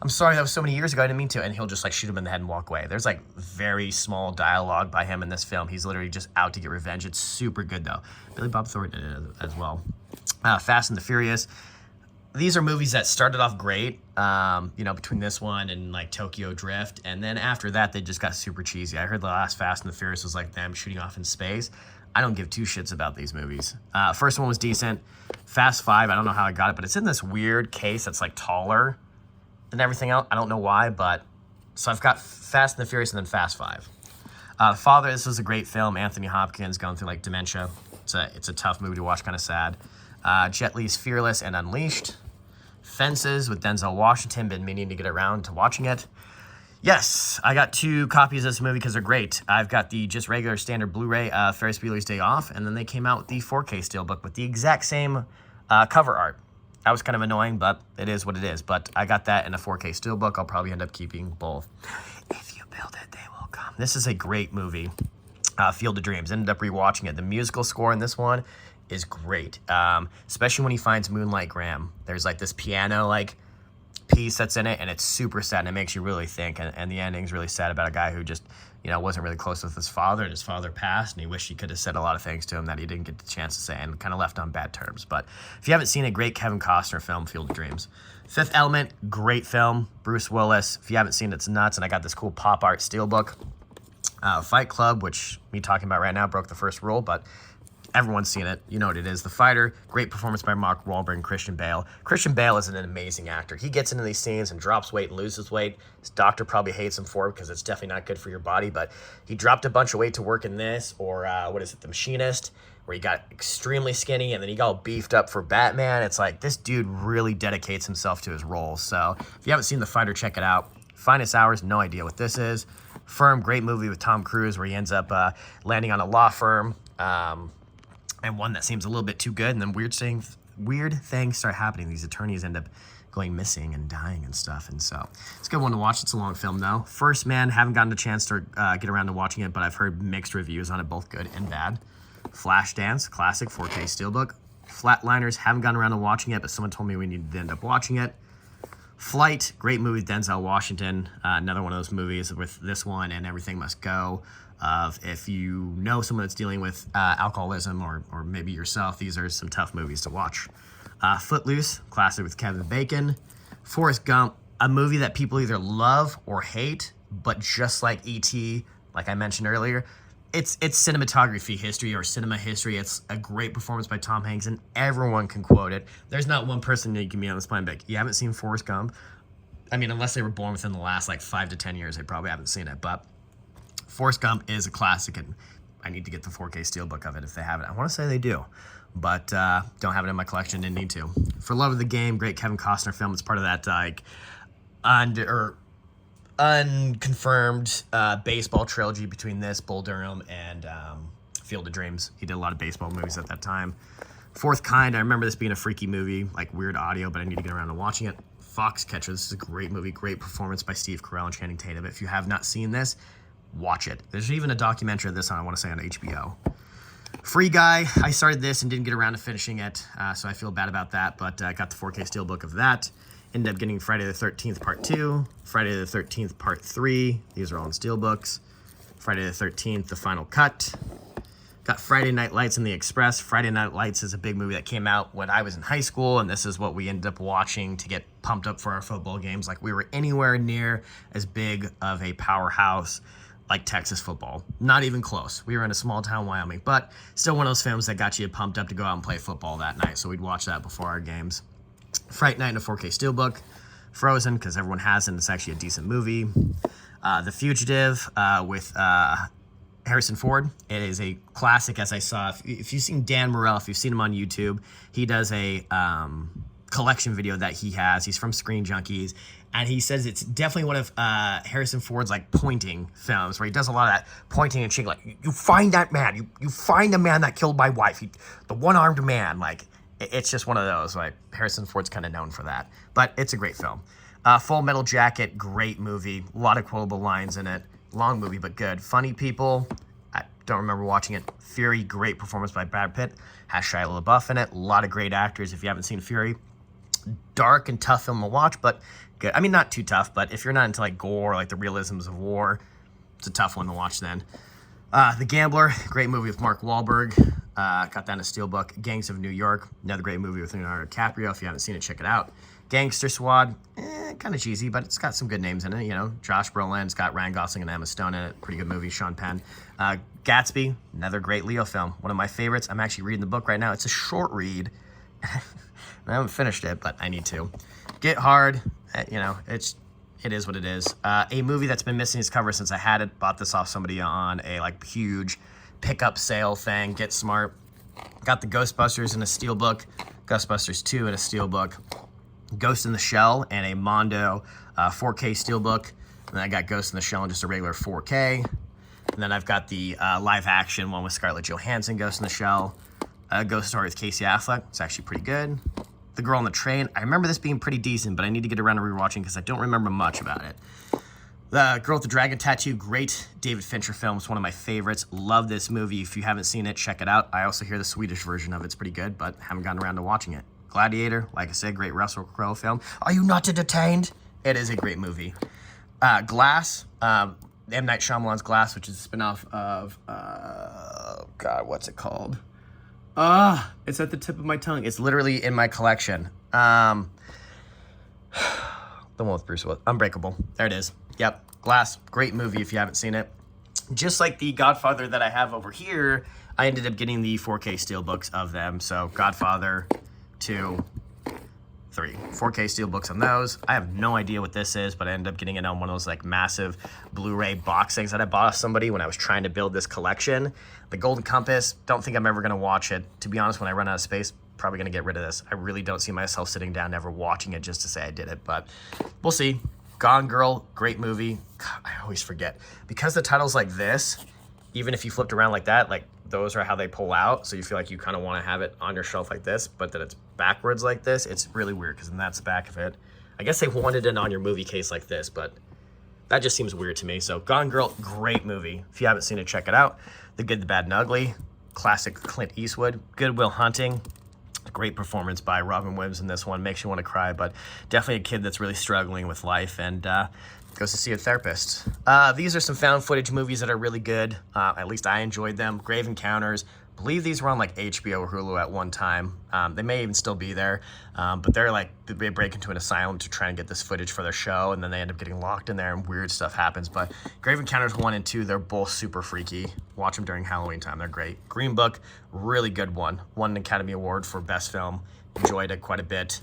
I'm sorry, that was so many years ago, I didn't mean to. And he'll just like shoot him in the head and walk away. There's like very small dialogue by him in this film. He's literally just out to get revenge. It's super good though. Billy Bob Thornton in it as well. Fast and the Furious. These are movies that started off great, between this one and like Tokyo Drift. And then after that, they just got super cheesy. I heard the last Fast and the Furious was like them shooting off in space. I don't give two shits about these movies. First one was decent. Fast 5, I don't know how I got it, but it's in this weird case that's like taller than everything else. I don't know why, but so I've got Fast and the Furious and then Fast 5. Father, this was a great film. Anthony Hopkins going through like dementia. It's a tough movie to watch, kind of sad. Jet Li's Fearless and Unleashed. Fences with Denzel Washington, been meaning to get around to watching it. Yes, I got 2 copies of this movie because they're great. I've got the just regular standard Blu-ray, Ferris Bueller's Day Off, and then they came out with the 4K Steelbook with the exact same cover art. That was kind of annoying, but it is what it is. But I got that in a 4K Steelbook. I'll probably end up keeping both. If you build it, they will come. This is a great movie. Field of Dreams. Ended up rewatching it. The musical score in this one is great, especially when he finds Moonlight Graham. There's like this piano like piece that's in it, and it's super sad, and it makes you really think. And the ending's really sad about a guy who just you know, wasn't really close with his father, and his father passed, and he wished he could have said a lot of things to him that he didn't get the chance to say, and kind of left on bad terms. But if you haven't seen a great Kevin Costner film, Field of Dreams. Fifth Element, great film. Bruce Willis. If you haven't seen it, it's nuts. And I got this cool pop art steelbook. Fight Club, which me talking about right now broke the first rule, but everyone's seen it. You know what it is. The Fighter, great performance by Mark Wahlberg and Christian Bale. Christian Bale is an amazing actor. He gets into these scenes and drops weight and loses weight. His doctor probably hates him for it because it's definitely not good for your body, but he dropped a bunch of weight to work in this, or what is it, The Machinist, where he got extremely skinny and then he got all beefed up for Batman. It's like, this dude really dedicates himself to his role. So if you haven't seen The Fighter, check it out. Finest Hours, no idea what this is. Firm, great movie with Tom Cruise where he ends up landing on a law firm, and one that seems a little bit too good, and then weird things start happening. These attorneys end up going missing and dying and stuff, and so it's a good one to watch. It's a long film though. First Man, haven't gotten a chance to get around to watching it, but I've heard mixed reviews on it, both good and bad. Flashdance, classic 4K steelbook. Flatliners, haven't gotten around to watching it, but someone told me we need to end up watching it. Flight, great movie with Denzel Washington. Another one of those movies with this one and Everything Must Go. If you know someone that's dealing with alcoholism or maybe yourself, these are some tough movies to watch. Footloose, classic with Kevin Bacon. Forrest Gump, a movie that people either love or hate, but just like E.T., like I mentioned earlier, it's cinematography history or cinema history. It's a great performance by Tom Hanks, and everyone can quote it. There's not one person that you can be on this planet like, you haven't seen Forrest Gump? I mean, unless they were born within the last like 5 to 10 years, they probably haven't seen it. But Forrest Gump is a classic, and I need to get the 4K steelbook of it if they have it. I want to say they do, but don't have it in my collection. Didn't need to. For Love of the Game, great Kevin Costner film. It's part of that like unconfirmed baseball trilogy between this, Bull Durham, and Field of Dreams. He did a lot of baseball movies at that time. Fourth Kind, I remember this being a freaky movie, like weird audio, but I need to get around to watching it. Foxcatcher, this is a great movie, great performance by Steve Carell and Channing Tatum. If you have not seen this, watch it. There's even a documentary of this on, I want to say, on HBO. Free Guy, I started this and didn't get around to finishing it, so I feel bad about that, but I got the 4K steelbook of that. Ended up getting Friday the 13th Part 2, Friday the 13th Part 3. These are all in steelbooks. Friday the 13th, The Final Cut. Got Friday Night Lights in the Express. Friday Night Lights is a big movie that came out when I was in high school, and this is what we ended up watching to get pumped up for our football games. Like, we were anywhere near as big of a powerhouse like Texas football. Not even close. We were in a small town, Wyoming, but still one of those films that got you pumped up to go out and play football that night, so we'd watch that before our games. Fright Night in a 4K steelbook. Frozen, because everyone has it, and it's actually a decent movie. The Fugitive with Harrison Ford. It is a classic, as I saw. If you've seen Dan Morell, if you've seen him on YouTube, he does a collection video that he has. He's from Screen Junkies, and he says it's definitely one of Harrison Ford's like pointing films, where he does a lot of that pointing and shaking, like, you find that man, you find the man that killed my wife, the one-armed man. Like, it's just one of those, like, Harrison Ford's kind of known for that, but it's a great film. Full Metal Jacket, great movie, a lot of quotable lines in it. Long movie, but good. Funny People, I don't remember watching it. Fury, great performance by Brad Pitt, has Shia LaBeouf in it. A lot of great actors if you haven't seen Fury. Dark and tough film to watch, but good. I mean, not too tough, but if you're not into like gore, like the realisms of war, it's a tough one to watch then. The Gambler, great movie with Mark Wahlberg. Got that in a steelbook. Gangs of New York, another great movie with Leonardo DiCaprio. If you haven't seen it, check it out. Gangster Squad, kind of cheesy, but it's got some good names in it. You know, Josh Brolin, it's got Ryan Gosling and Emma Stone in it. Pretty good movie. Sean Penn. Gatsby, another great Leo film. One of my favorites. I'm actually reading the book right now. It's a short read. I haven't finished it, but I need to. Get Hard, you know, it is what it is. A movie that's been missing its cover since I had it. Bought this off somebody on a like huge pickup sale thing. Get Smart. Got the Ghostbusters in a steelbook. Ghostbusters 2 in a steelbook. Ghost in the Shell and a Mondo 4K steelbook. And then I got Ghost in the Shell in just a regular 4K. And then I've got the live action one with Scarlett Johansson, Ghost in the Shell. Ghost Story with Casey Affleck. It's actually pretty good. The Girl on the Train. I remember this being pretty decent, but I need to get around to rewatching because I don't remember much about it. The Girl with the Dragon Tattoo. Great David Fincher film. It's one of my favorites. Love this movie. If you haven't seen it, check it out. I also hear the Swedish version of it's pretty good, but haven't gotten around to watching it. Gladiator, like I said, great Russell Crowe film. Are you not detained? It is a great movie. Glass, M. Night Shyamalan's Glass, which is a spinoff of, God, what's it called? It's at the tip of my tongue. It's literally in my collection. The one with Bruce Willis. Unbreakable. There it is. Yep. Glass. Great movie if you haven't seen it. Just like the Godfather that I have over here, I ended up getting the 4K steelbooks of them. So Godfather 2, 3. 4K steelbooks on those. I have no idea what this is, but I ended up getting it on one of those like massive Blu-ray box things that I bought off somebody when I was trying to build this collection. The Golden Compass, don't think I'm ever going to watch it. To be honest, when I run out of space, probably going to get rid of this. I really don't see myself sitting down ever watching it just to say I did it, but we'll see. Gone Girl, great movie. God, I always forget. Because the title's like this, even if you flipped around like that, like those are how they pull out. So you feel like you kind of want to have it on your shelf like this, but then it's backwards like this. It's really weird because then that's the back of it. I guess they wanted it on your movie case like this, but that just seems weird to me. So Gone Girl, great movie. If you haven't seen it, check it out. The Good, the Bad, and Ugly, classic Clint Eastwood. Good Will Hunting. Great performance by Robin Williams in this one. Makes you want to cry, but definitely a kid that's really struggling with life and goes to see a therapist. These are some found footage movies that are really good. At least I enjoyed them. Grave Encounters. I believe these were on like HBO or Hulu at one time. They may even still be there, but they break into an asylum to try and get this footage for their show, and then they end up getting locked in there and weird stuff happens. But Grave Encounters 1 and 2, they're both super freaky. Watch them during Halloween time. They're great. Green Book, really good one. Won an Academy Award for Best Film. Enjoyed it quite a bit.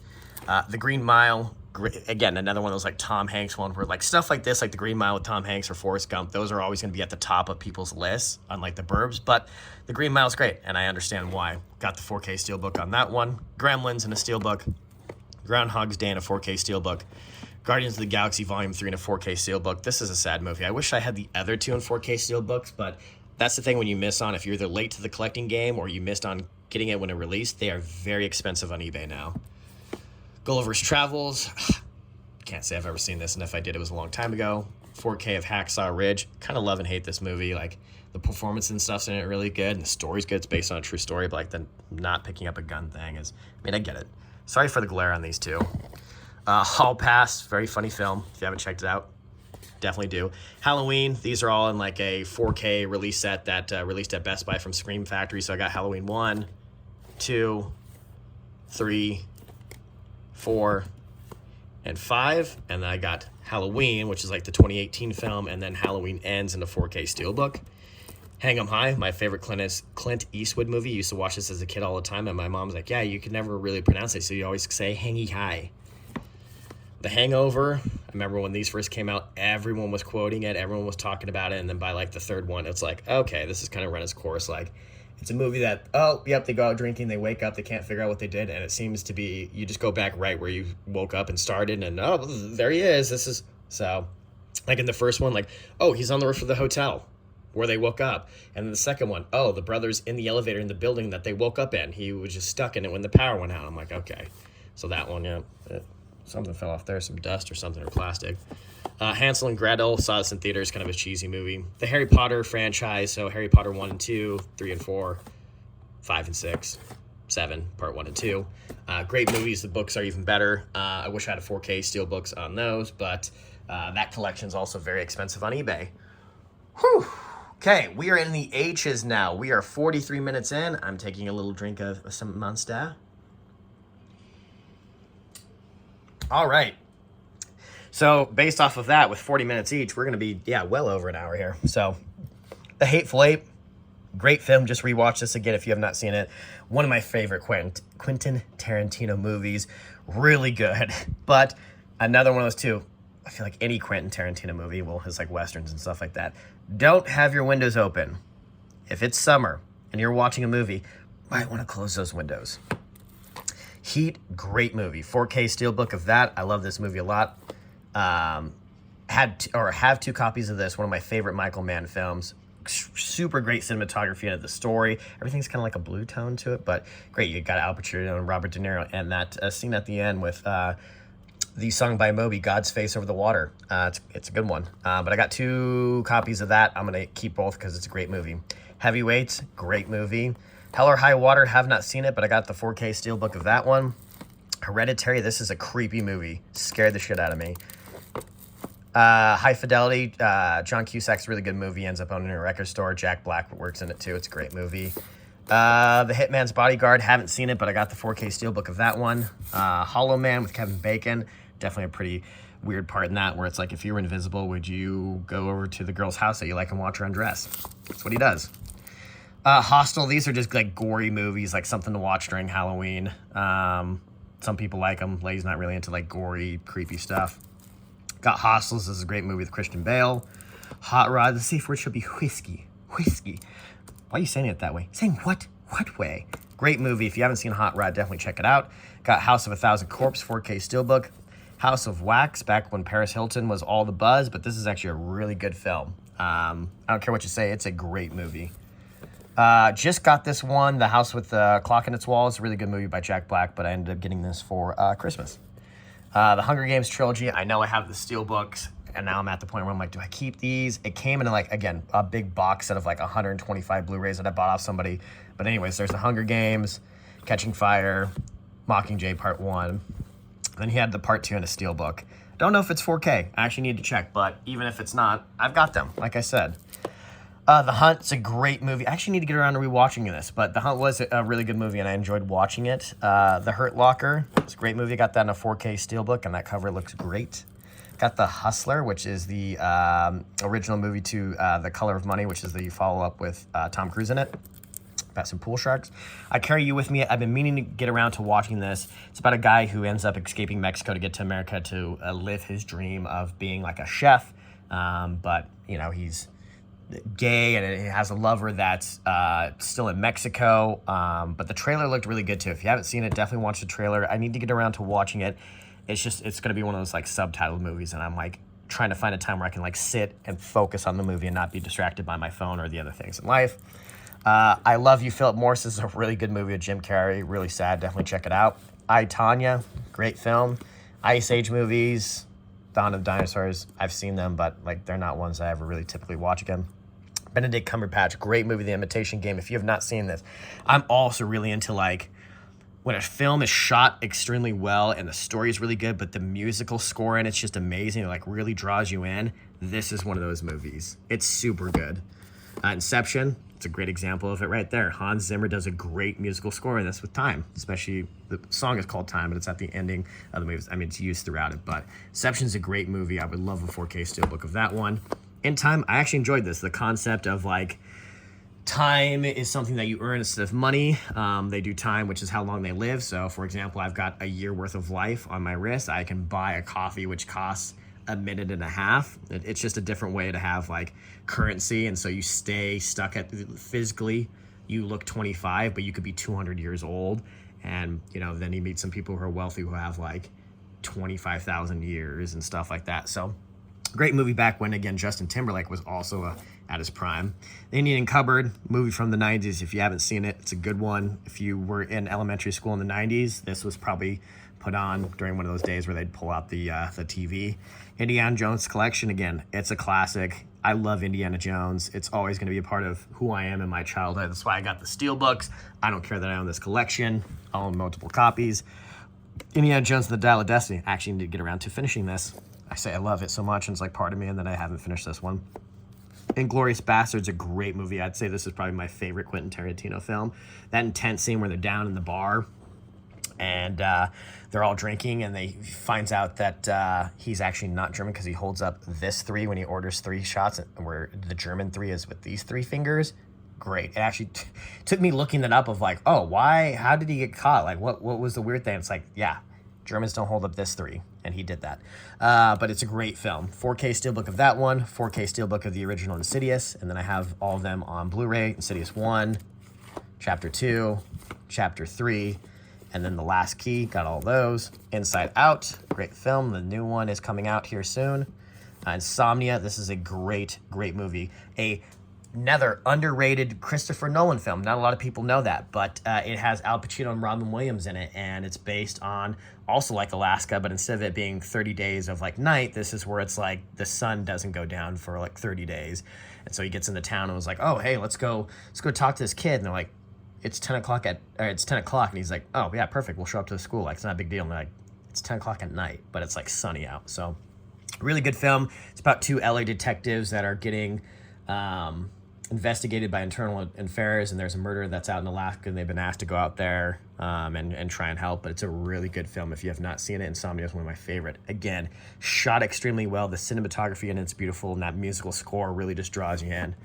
The Green Mile, again, another one of those like Tom Hanks one where like stuff like this, like The Green Mile with Tom Hanks or Forrest Gump, those are always going to be at the top of people's lists, unlike The Burbs. But The Green Mile is great, and I understand why. Got the 4K steelbook on that one. Gremlins in a steelbook. Groundhog's Day in a 4K steelbook. Guardians of the Galaxy Volume 3 in a 4K steelbook. This is a sad movie. I wish I had the other two in 4K steelbooks, but that's the thing when you miss on, if you're either late to the collecting game or you missed on getting it when it released, they are very expensive on eBay now. Gulliver's Travels. Can't say I've ever seen this, and if I did, it was a long time ago. 4K of Hacksaw Ridge. Kind of love and hate this movie. Like, the performance and stuff's in it really good, and the story's good. It's based on a true story, but like the not picking up a gun thing is, I mean, I get it. Sorry for the glare on these two. Hall Pass, very funny film. If you haven't checked it out, definitely do. Halloween, these are all in like a 4K release set that released at Best Buy from Scream Factory. So I got Halloween 1, 2, 3, 4, and 5. And then I got Halloween, which is like the 2018 film, and then Halloween Ends in a 4K steelbook. Hang 'em High, my favorite Clint Eastwood movie. Used to watch this as a kid all the time, and my mom's like, yeah, you could never really pronounce it, so you always say Hangy High. The Hangover, I remember when these first came out, everyone was quoting it, everyone was talking about it, and then by like the third one, it's like, okay, this is kind of run its course. Like, it's a movie that, oh, yep, they go out drinking, they wake up, they can't figure out what they did, and it seems to be, you just go back right where you woke up and started, and oh, there he is, this is, so, like in the first one, like, oh, he's on the roof of the hotel where they woke up, and then the second one, oh, the brother's in the elevator in the building that they woke up in, he was just stuck in it when the power went out. I'm like, okay, so that one, yeah, something fell off there, some dust or something, or plastic. Hansel and Gretel, saw this in theaters, kind of a cheesy movie. The Harry Potter franchise, so Harry Potter 1 and 2, 3 and 4, 5 and 6, 7, part 1 and 2. Great movies, the books are even better. I wish I had a 4K steelbooks on those, but that collection is also very expensive on eBay. Whew. Okay, we are in the H's now. We are 43 minutes in. I'm taking a little drink of some Monster. All right. So based off of that, with 40 minutes each, we're going to be, well over an hour here. So The Hateful Eight, great film. Just rewatch this again if you have not seen it. One of my favorite Quentin Tarantino movies. Really good. But another one of those two, I feel like any Quentin Tarantino movie, well, it's like Westerns and stuff like that. Don't have your windows open. If it's summer and you're watching a movie, you might want to close those windows. Heat, great movie. 4K steelbook of that. I love this movie a lot. Have two copies of this. One of my favorite Michael Mann films. Super great cinematography and the story. Everything's kind of like a blue tone to it, but great. You got Al Pacino and Robert De Niro, and that scene at the end with the song by Moby, God's Face Over the Water. It's a good one. But I got two copies of that. I'm going to keep both because it's a great movie. Heavyweights, great movie. Hell or High Water, have not seen it, but I got the 4K steelbook of that one. Hereditary, this is a creepy movie. Scared the shit out of me. High Fidelity, John Cusack's a really good movie. Ends up owning a record store. Jack Black works in it too. It's a great movie. The Hitman's Bodyguard, haven't seen it, but I got the 4K steelbook of that one. Hollow Man with Kevin Bacon, definitely a pretty weird part in that, where it's like, if you were invisible, would you go over to the girl's house that you like and watch her undress? That's what he does. Hostel, these are just like gory movies, like something to watch during Halloween. Some people like them. Lay's not really into like gory, creepy stuff. Got Hostels, this is a great movie with Christian Bale. Hot Rod, the safe word should be whiskey. Whiskey. Why are you saying it that way? Saying what? What way? Great movie. If you haven't seen Hot Rod, definitely check it out. Got House of a Thousand Corpse, 4K steelbook. House of Wax, back when Paris Hilton was all the buzz, but this is actually a really good film. I don't care what you say, it's a great movie. Just got this one, The House with the Clock in Its Walls, a really good movie by Jack Black, but I ended up getting this for Christmas. The Hunger Games trilogy, I know I have the steelbooks, and now I'm at the point where I'm like, do I keep these? It came in like, again, a big box set of like 125 Blu-rays that I bought off somebody. But anyways, there's the Hunger Games, Catching Fire, Mockingjay Part 1. Then he had the Part 2 in a steelbook. Don't know if it's 4K. I actually need to check, but even if it's not, I've got them, like I said. The Hunt's a great movie. I actually need to get around to rewatching this, but The Hunt was a really good movie, and I enjoyed watching it. The Hurt Locker, it's a great movie. I got that in a 4K steelbook, and that cover looks great. Got The Hustler, which is the original movie to The Color of Money, which is the follow-up with Tom Cruise in it. About some pool sharks. I Carry You With Me. I've been meaning to get around to watching this. It's about a guy who ends up escaping Mexico to get to America to live his dream of being like a chef. But, you know, he's gay and he has a lover that's still in Mexico. But the trailer looked really good too. If you haven't seen it, definitely watch the trailer. I need to get around to watching it. It's going to be one of those like subtitled movies, and I'm like trying to find a time where I can like sit and focus on the movie and not be distracted by my phone or the other things in life. I Love You, Philip Morris. This is a really good movie with Jim Carrey. Really sad. Definitely check it out. I, Tonya, great film. Ice Age movies, Dawn of the Dinosaurs. I've seen them, but like they're not ones I ever really typically watch again. Benedict Cumberbatch, great movie, The Imitation Game. If you have not seen this, I'm also really into like when a film is shot extremely well and the story is really good, but the musical score in it's just amazing. It like really draws you in. This is one of those movies. It's super good. Inception, it's a great example of it right there. Hans Zimmer does a great musical score in this with time, especially the song is called Time, but it's at the ending of the movie. I mean, it's used throughout it, but Inception's a great movie. I would love a 4K steelbook of that one. In Time, I actually enjoyed this. The concept of like time is something that you earn instead of money. They do time, which is how long they live. So for example, I've got a year worth of life on my wrist. I can buy a coffee, which costs a minute and a half. It's just a different way to have like currency. And so you stay stuck at physically, you look 25, but you could be 200 years old. And, you know, then you meet some people who are wealthy who have like 25,000 years and stuff like that. So great movie back when, again, Justin Timberlake was also at his prime. The Indian Cupboard, movie from the 90s. If you haven't seen it, it's a good one. If you were in elementary school in the 90s, this was probably put on during one of those days where they'd pull out the TV. Indiana Jones Collection, again, it's a classic. I love Indiana Jones. It's always going to be a part of who I am in my childhood. That's why I got the steelbooks. I don't care that I own this collection. I own multiple copies. Indiana Jones and the Dial of Destiny. I actually need to get around to finishing this. I say I love it so much, and it's like part of me, and then I haven't finished this one. Inglourious Basterds, a great movie. I'd say this is probably my favorite Quentin Tarantino film. That intense scene where they're down in the bar, and they're all drinking, and they finds out that he's actually not German because he holds up this 3 when he orders 3 shots, where the German 3 is with these 3 fingers. Great. It actually took me looking that up of like, oh, why? How did he get caught? Like, what was the weird thing? It's like, yeah, Germans don't hold up this 3, and he did that. But it's a great film. 4K steelbook of that one, 4K steelbook of the original Insidious, and then I have all of them on Blu-ray. Insidious 1, Chapter 2, Chapter 3, and then The Last Key, got all those. Inside Out, great film. The new one is coming out here soon. Insomnia, this is a great, great movie. Another underrated Christopher Nolan film. Not a lot of people know that, but it has Al Pacino and Robin Williams in it, and it's based on also like Alaska, but instead of it being 30 days of like night, this is where it's like the sun doesn't go down for like 30 days. And so he gets into town and was like, oh, hey, let's go talk to this kid. And they're like, it's 10 o'clock. And he's like, oh, yeah, perfect. We'll show up to the school. Like, it's not a big deal. And they're like, it's 10 o'clock at night, but it's like sunny out. So Really good film. It's about two LA detectives that are getting investigated by internal affairs, and there's a murder that's out in Alaska, and they've been asked to go out there and try and help. But it's a really good film. If you have not seen it, Insomnia is one of my favorite. Again, shot extremely well. The cinematography in it's beautiful, and that musical score really just draws you in.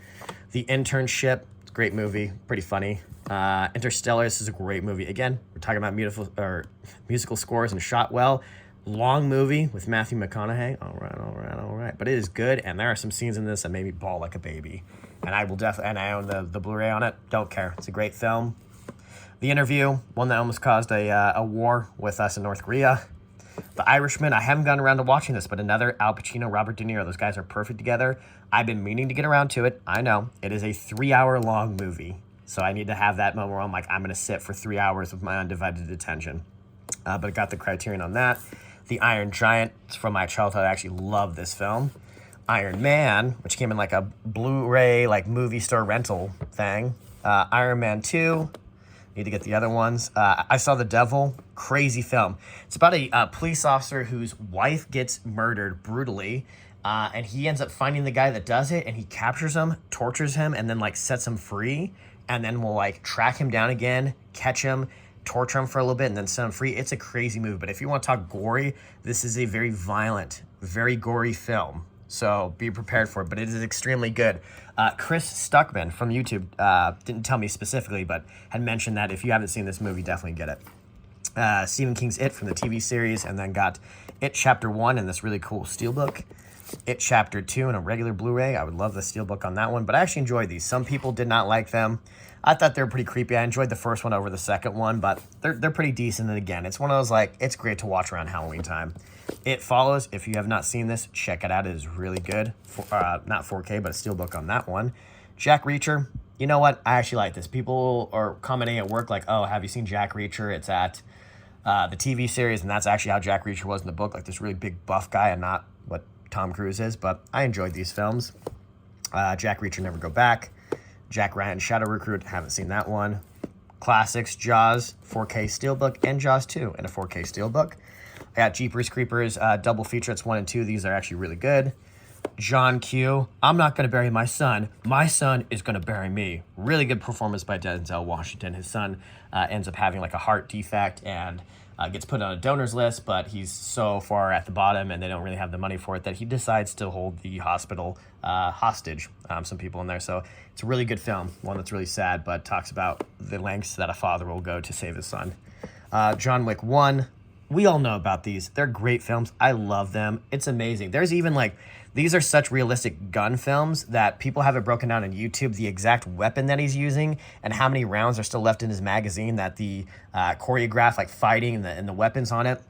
The Internship, it's a great movie, pretty funny. Interstellar, this is a great movie. Again, we're talking about musical scores and shot well. Long movie with Matthew McConaughey. All right. But it is good, and there are some scenes in this that made me bawl like a baby. And I will definitely, and I own the Blu-ray on it. Don't care. It's a great film. The Interview, one that almost caused a war with us in North Korea. The Irishman, I haven't gotten around to watching this, but another Al Pacino, Robert De Niro. Those guys are perfect together. I've been meaning to get around to it. I know. It is a 3-hour-long movie. So I need to have that moment where I'm like, I'm going to sit for 3 hours with my undivided attention. But I got the criterion on that. The Iron Giant, it's from my childhood. I actually love this film. Iron Man, which came in like a Blu-ray, like movie store rental thing. Iron Man 2, need to get the other ones. I Saw the Devil, crazy film. It's about a police officer whose wife gets murdered brutally, and he ends up finding the guy that does it, and he captures him, tortures him, and then like sets him free, and then will like track him down again, catch him, torture him for a little bit, and then set him free. It's a crazy movie, but if you want to talk gory, this is a very violent, very gory film. So be prepared for it, but it is extremely good. Chris Stuckman from YouTube didn't tell me specifically, but had mentioned that if you haven't seen this movie, definitely get it. Stephen King's It from the TV series, and then got It Chapter 1 in this really cool steelbook. It Chapter 2 in a regular Blu-ray. I would love the steelbook on that one, but I actually enjoyed these. Some people did not like them. I thought they were pretty creepy. I enjoyed the first one over the second one, but they're pretty decent. And again, it's one of those, like, it's great to watch around Halloween time. It Follows. If you have not seen this, check it out. It is really good. Not 4K, but a steelbook on that one. Jack Reacher. You know what? I actually like this. People are commenting at work like, oh, have you seen Jack Reacher? It's at the TV series, and that's actually how Jack Reacher was in the book, like this really big buff guy and not what Tom Cruise is. But I enjoyed these films. Jack Reacher, Never Go Back. Jack Ryan, Shadow Recruit. Haven't seen that one. Classics, Jaws, 4K steelbook, and Jaws 2 in a 4K steelbook. I got Jeepers Creepers, double featurettes 1 and 2. These are actually really good. John Q. I'm not going to bury my son. My son is going to bury me. Really good performance by Denzel Washington. His son ends up having like a heart defect and gets put on a donor's list, but he's so far at the bottom and they don't really have the money for it that he decides to hold the hospital hostage, some people in there. So it's a really good film, one that's really sad, but talks about the lengths that a father will go to save his son. John Wick 1. We all know about these. They're great films. I love them. It's amazing. There's even like, these are such realistic gun films that people have it broken down on YouTube, the exact weapon that he's using and how many rounds are still left in his magazine, that the choreograph like fighting and the weapons on it,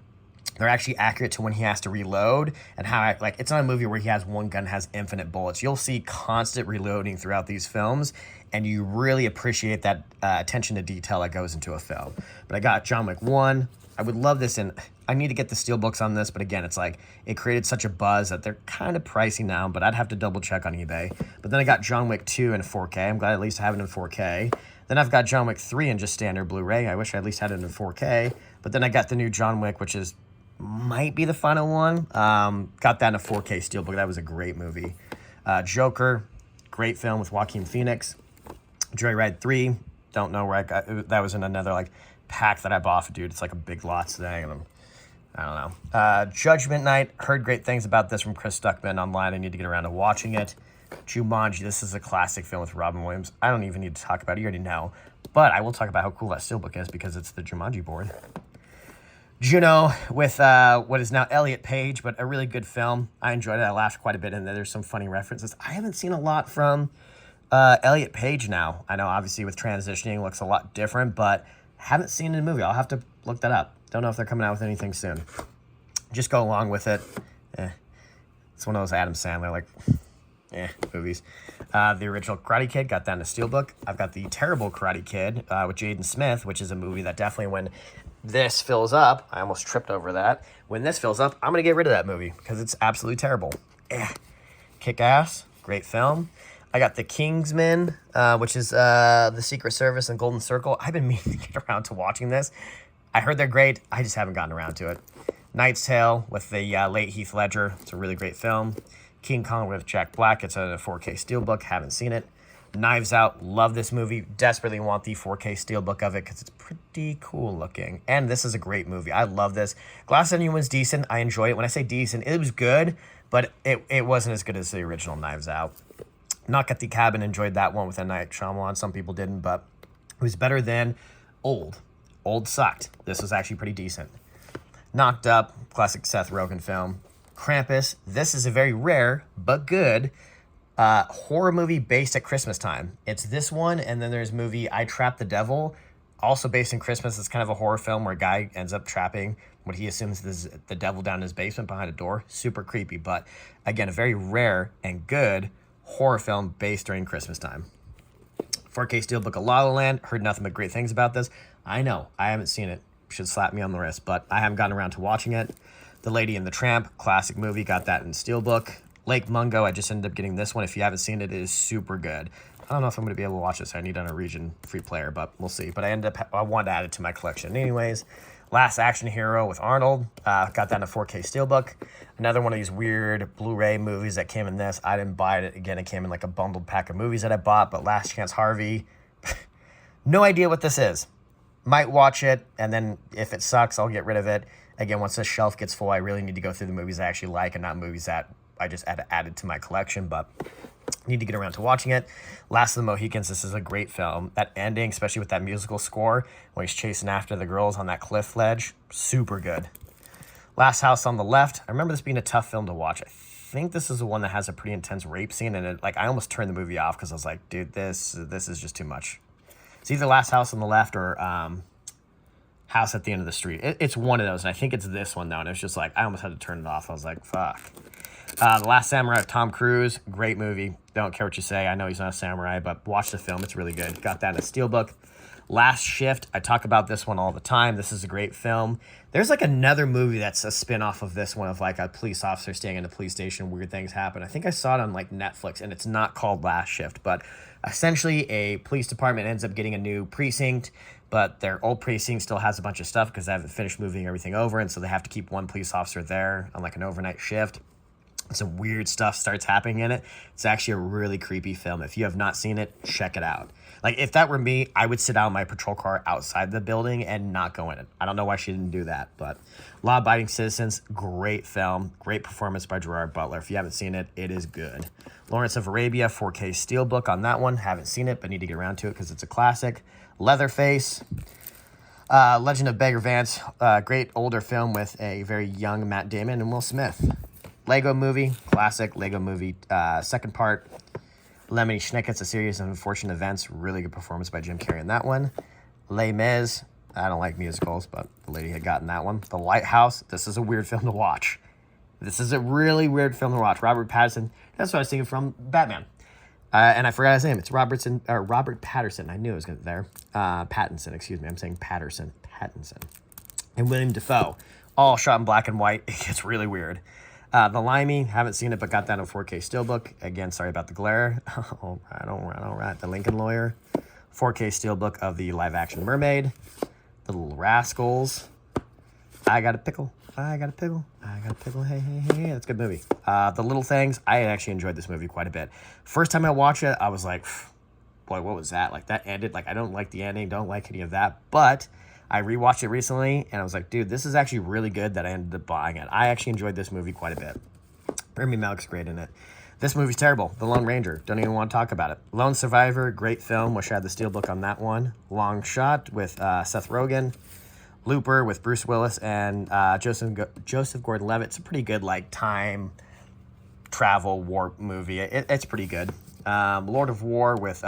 they're actually accurate to when he has to reload, and how like it's not a movie where he has one gun has infinite bullets. You'll see constant reloading throughout these films, and you really appreciate that attention to detail that goes into a film. But I got John Wick 1. I would love this, and I need to get the steelbooks on this, but again, it's like, it created such a buzz that they're kind of pricey now, but I'd have to double check on eBay. But then I got John Wick 2 in 4K. I'm glad at least I have it in 4K. Then I've got John Wick 3 in just standard Blu-ray. I wish I at least had it in 4K. But then I got the new John Wick, which might be the final one. Got that in a 4K steelbook. That was a great movie. Joker, great film with Joaquin Phoenix. Joyride 3, don't know where I got, that was in another like pack that I bought, dude. It's like a Big Lots thing, and I don't know. Judgment Night, heard great things about this from Chris Stuckman online. I need to get around to watching it. Jumanji, this is a classic film with Robin Williams. I don't even need to talk about it, you already know. But I will talk about how cool that steelbook is because it's the Jumanji board. Juno with what is now Elliot Page, but a really good film. I enjoyed it. I laughed quite a bit in there. There's some funny references. I haven't seen a lot from Elliot Page now. I know obviously with transitioning looks a lot different, but haven't seen it in a movie. I'll have to look that up. Don't know if they're coming out with anything soon. Just go along with it. It's one of those Adam Sandler, like, movies. The original Karate Kid, got that in a steelbook. I've got the terrible Karate Kid with Jaden Smith, which is a movie that definitely, when this fills up, I almost tripped over that. When this fills up, I'm going to get rid of that movie because it's absolutely terrible. Kick ass, great film. I got The Kingsman, which is the Secret Service and Golden Circle. I've been meaning to get around to watching this. I heard they're great. I just haven't gotten around to it. Knight's Tale with the late Heath Ledger. It's a really great film. King Kong with Jack Black. It's a 4K steelbook. Haven't seen it. Knives Out. Love this movie. Desperately want the 4K steelbook of it because it's pretty cool looking. And this is a great movie. I love this. Glass Onion was decent. I enjoy it. When I say decent, it was good, but it wasn't as good as the original Knives Out. Knock at the Cabin. Enjoyed that one with M. Night Shyamalan. Some people didn't, but it was better than Old. Old sucked. This was actually pretty decent. Knocked Up. Classic Seth Rogen film. Krampus. This is a very rare but good horror movie based at Christmas time. It's this one, and then there's movie I Trapped the Devil, also based in Christmas. It's kind of a horror film where a guy ends up trapping what he assumes is the devil down in his basement behind a door. Super creepy, but again, a very rare and good horror film based during Christmas time. 4K steelbook of La La Land. Heard nothing but great things about this. I know, I haven't seen it. Should slap me on the wrist, but I haven't gotten around to watching it. The Lady and the Tramp, classic movie, got that in steelbook. Lake Mungo, I just ended up getting this one. If you haven't seen it, it is super good. I don't know if I'm going to be able to watch this. I need it on a region free player, but we'll see. But I wanted to add it to my collection anyways. Last Action Hero with Arnold, got that in a 4K steelbook. Another one of these weird Blu-ray movies that came in this. I didn't buy it. Again, it came in like a bundled pack of movies that I bought, but Last Chance Harvey, no idea what this is. Might watch it, and then if it sucks, I'll get rid of it. Again, once this shelf gets full, I really need to go through the movies I actually like and not movies that I just added to my collection, but need to get around to watching it. Last of the Mohicans, this is a great film. That ending, especially with that musical score, when he's chasing after the girls on that cliff ledge, super good. Last House on the Left, I remember this being a tough film to watch. I think this is the one that has a pretty intense rape scene, and I almost turned the movie off because I was like, dude, this is just too much. It's either Last House on the Left or House at the End of the Street. It's one of those, and I think it's this one, though, and it's just like, I almost had to turn it off. I was like, fuck. The Last Samurai of Tom Cruise, great movie. Don't care what you say. I know he's not a samurai, but watch the film. It's really good. Got that in a steelbook. Last Shift, I talk about this one all the time. This is a great film. There's like another movie that's a spin-off of this one of like a police officer staying in a police station, weird things happen. I think I saw it on like Netflix, and it's not called Last Shift, but essentially a police department ends up getting a new precinct, but their old precinct still has a bunch of stuff because they haven't finished moving everything over, and so they have to keep one police officer there on like an overnight shift. Some weird stuff starts happening in it. It's actually a really creepy film. If you have not seen it, check it out. Like, if that were me, I would sit out in my patrol car outside the building and not go in it. I don't know why she didn't do that, but Law Abiding Citizens, great film. Great performance by Gerard Butler. If you haven't seen it, it is good. Lawrence of Arabia, 4K steelbook on that one. Haven't seen it, but need to get around to it because it's a classic. Leatherface, Legend of Bagger Vance, great older film with a very young Matt Damon and Will Smith. Lego Movie, classic Lego Movie, second part. Lemony Snicket's A Series of Unfortunate Events, really good performance by Jim Carrey in that one. Les Mis, I don't like musicals, but the lady had gotten that one. The Lighthouse, this is a weird film to watch. This is a really weird film to watch. Robert Pattinson, that's what I was thinking from Batman. And I forgot his name. It's Robert Patterson. I knew it was there. Pattinson, excuse me. I'm saying Patterson. And William Dafoe, all shot in black and white. It gets really weird. The Limey, haven't seen it, but got that in a 4K steelbook. Again, sorry about the glare. All right. The Lincoln Lawyer, 4K steelbook of the live-action Mermaid. The Little Rascals. I got a pickle. Hey, that's a good movie. The Little Things, I actually enjoyed this movie quite a bit. First time I watched it, I was like, boy, what was that? Like, that ended, like, I don't like the ending, don't like any of that, but I rewatched it recently, and I was like, dude, this is actually really good that I ended up buying it. I actually enjoyed this movie quite a bit. Rami Malek's great in it. This movie's terrible. The Lone Ranger, don't even want to talk about it. Lone Survivor, great film. Wish I had the steelbook on that one. Long Shot with Seth Rogen. Looper with Bruce Willis and Joseph Gordon-Levitt. It's a pretty good like time travel warp movie. It's pretty good. Lord of War with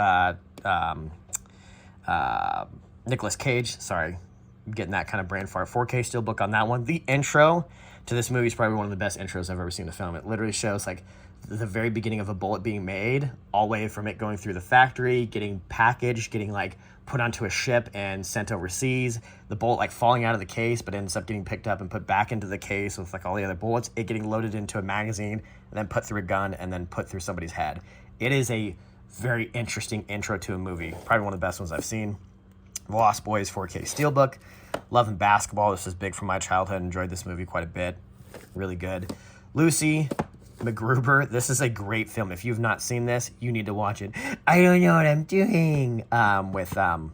Nicolas Cage. Sorry, I'm getting that kind of brain fart. 4K steelbook on that one. The intro to this movie is probably one of the best intros I've ever seen in a film. It literally shows like the very beginning of a bullet being made, all the way from it going through the factory, getting packaged, getting like put onto a ship and sent overseas, the bullet like falling out of the case but ends up getting picked up and put back into the case with like all the other bullets, it getting loaded into a magazine and then put through a gun and then put through somebody's head. It is a very interesting intro to a movie, probably one of the best ones I've seen. Lost Boys 4K Steelbook. Loving Basketball. This is big from my childhood. Enjoyed this movie quite a bit. Really good. Lucy MacGruber. This is a great film. If you've not seen this, you need to watch it. I don't know what I'm doing. God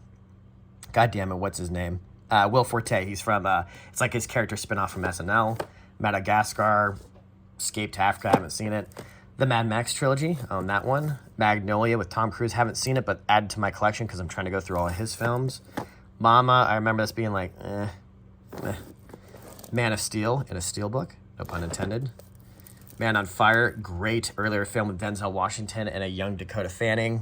damn it, what's his name? Will Forte. He's from, it's like his character spinoff from SNL. Madagascar, Escape to Africa. I haven't seen it. The Mad Max trilogy. Own that one. Magnolia with Tom Cruise. Haven't seen it, but added to my collection because I'm trying to go through all of his films. Mama. I remember this being like, Man of Steel in a steelbook. No pun intended. Man on Fire, great earlier film with Denzel Washington and a young Dakota Fanning,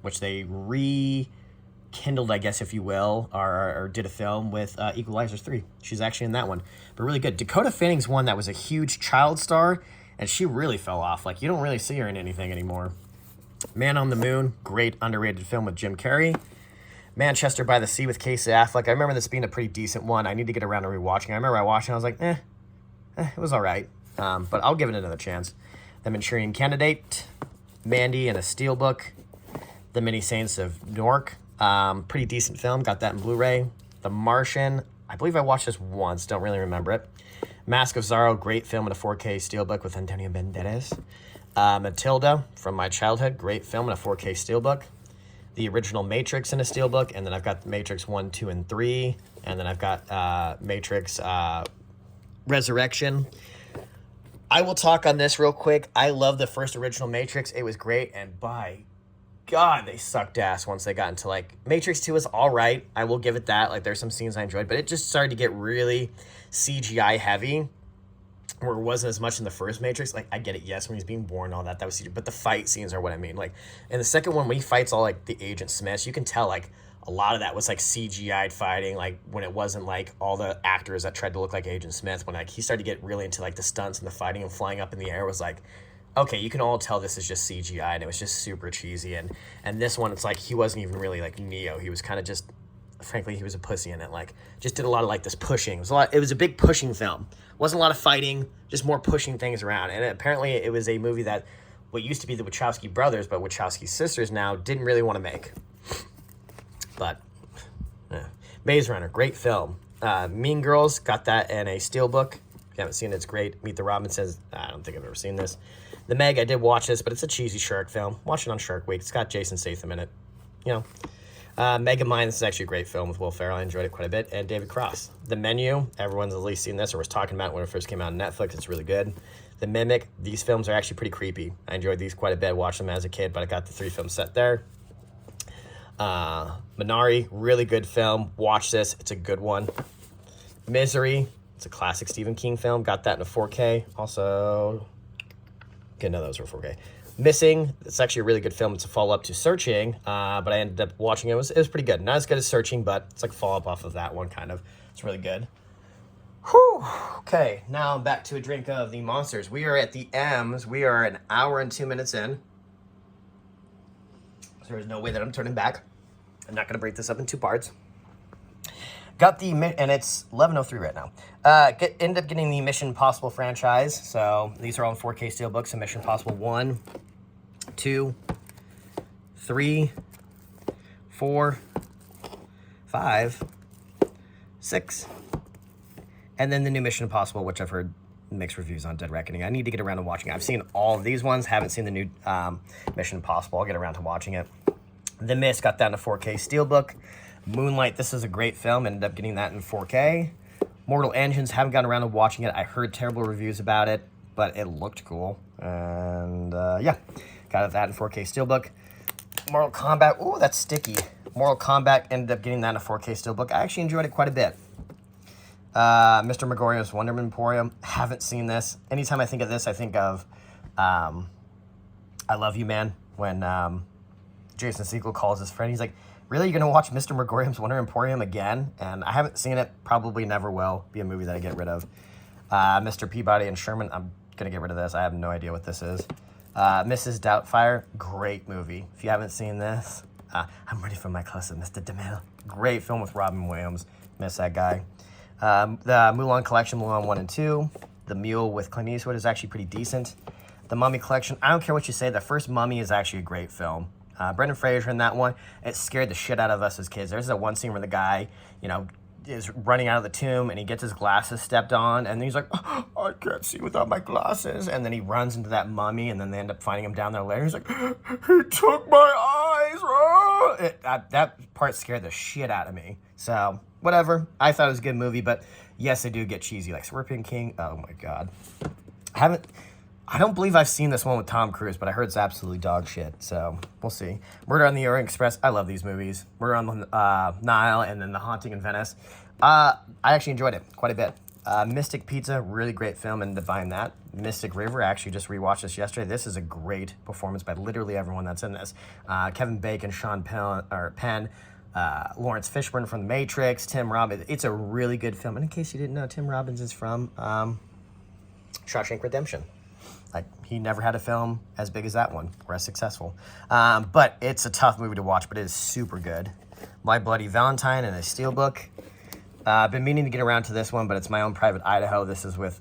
which they rekindled, I guess, if you will, or did a film with Equalizers 3. She's actually in that one, but really good. Dakota Fanning's one that was a huge child star, and she really fell off. Like, you don't really see her in anything anymore. Man on the Moon, great underrated film with Jim Carrey. Manchester by the Sea with Casey Affleck. I remember this being a pretty decent one. I need to get around to rewatching. I remember I watched it, I was like, it was all right. But I'll give it another chance. The Manchurian Candidate, Mandy and a Steelbook, The Many Saints of Newark, pretty decent film, got that in Blu-ray. The Martian, I believe I watched this once, don't really remember it. Mask of Zorro, great film in a 4K Steelbook with Antonio Banderas. Matilda, from my childhood, great film in a 4K Steelbook. The original Matrix in a Steelbook, and then I've got Matrix 1, 2, and 3, and then I've got Matrix Resurrection. I will talk on this real quick. I love the first original Matrix. It was great, and by God, they sucked ass once they got into, like, Matrix 2 is all right. I will give it that. Like, there's some scenes I enjoyed, but it just started to get really CGI heavy, where it wasn't as much in the first Matrix. Like, I get it, yes, when he's being born and all that, that was CGI, but the fight scenes are what I mean. Like, in the second one, when he fights all, like, the Agent Smiths, you can tell, like, a lot of that was, like, CGI'd fighting, like, when it wasn't, like, all the actors that tried to look like Agent Smith. When, like, he started to get really into, like, the stunts and the fighting and flying up in the air, was like, okay, you can all tell this is just CGI, and it was just super cheesy. And this one, it's like, he wasn't even really, like, Neo. He was kind of just, frankly, he was a pussy in it. Like, just did a lot of, like, this pushing. It was a big pushing film. Wasn't a lot of fighting, just more pushing things around. And apparently it was a movie that what used to be the Wachowski brothers, but Wachowski sisters now, didn't really want to make. But Maze Runner, great film. Mean Girls, got that in a Steelbook. If you haven't seen it, it's great. Meet the Robinsons, I don't think I've ever seen this. The Meg, I did watch this, but it's a cheesy shark film. Watch it on Shark Week. It's got Jason Statham in it. You know. Megamind, this is actually a great film with Will Ferrell. I enjoyed it quite a bit. And David Cross. The Menu, everyone's at least seen this or was talking about it when it first came out on Netflix. It's really good. The Mimic, these films are actually pretty creepy. I enjoyed these quite a bit. Watched them as a kid, but I got the 3-film set there. Minari, really good film. Watch this. It's a good one. Misery, it's a classic Stephen King film. Got that in a 4K. Also, okay, no, those were 4K. Missing, it's actually a really good film. It's a follow-up to Searching, but I ended up watching it. It was pretty good. Not as good as Searching, but it's like a follow-up off of that one, kind of. It's really good. Whew. Okay, now I'm back to a drink of the Monsters. We are at the M's. We are an hour and 2 minutes in. So there's no way that I'm turning back. I'm not going to break this up in 2 parts. Got the, and it's 11:03 right now. Ended up getting the Mission Impossible franchise. So these are all in 4K Steelbooks. So Mission Impossible 1, 2, 3, 4, 5, 6, and then the new Mission Impossible, which I've heard mixed reviews on, Dead Reckoning. I need to get around to watching it. I've seen all of these ones. Haven't seen the new Mission Impossible. I'll get around to watching it. The Mist, got that in a 4K Steelbook. Moonlight, this is a great film. Ended up getting that in 4K. Mortal Engines, haven't gotten around to watching it. I heard terrible reviews about it, but it looked cool. And yeah, got that in 4K Steelbook. Mortal Kombat, ooh, that's sticky. Mortal Kombat, ended up getting that in a 4K Steelbook. I actually enjoyed it quite a bit. Mr. Megorium's Wonder Emporium, haven't seen this. Anytime I think of this, I think of I Love You, Man, when Jason Segel calls his friend. He's like, really, you're going to watch Mr. Megorium's Wonder Emporium again? And I haven't seen it, probably never will. Be a movie that I get rid of. Mr. Peabody and Sherman, I'm going to get rid of this. I have no idea what this is. Mrs. Doubtfire, great movie. If you haven't seen this, I'm ready for my close-up, Mr. DeMille. Great film with Robin Williams. Miss that guy. The Mulan Collection, Mulan 1 and 2. The Mule with Clint Eastwood is actually pretty decent. The Mummy Collection, I don't care what you say, the first Mummy is actually a great film. Brendan Fraser in that one. It scared the shit out of us as kids. There's that one scene where the guy, you know, is running out of the tomb and he gets his glasses stepped on and he's like, oh, I can't see without my glasses. And then he runs into that mummy and then they end up finding him down there later. He's like, he took my eyes. Oh! That part scared the shit out of me. So whatever. I thought it was a good movie, but yes, they do get cheesy. Like Scorpion King. Oh my God. I don't believe I've seen this one with Tom Cruise, but I heard it's absolutely dog shit. So we'll see. Murder on the Orient Express. I love these movies. Murder on the Nile and then The Haunting in Venice. I actually enjoyed it quite a bit. Mystic Pizza, really great film and divine that. Mystic River, I actually just rewatched this yesterday. This is a great performance by literally everyone that's in this. Kevin Bacon, Sean Penn, Lawrence Fishburne from The Matrix, Tim Robbins. It's a really good film. And in case you didn't know, Tim Robbins is from Shawshank Redemption. Like, he never had a film as big as that one, or as successful. But it's a tough movie to watch, but it is super good. My Bloody Valentine and a Steelbook. I've been meaning to get around to this one, but it's My Own Private Idaho. This is with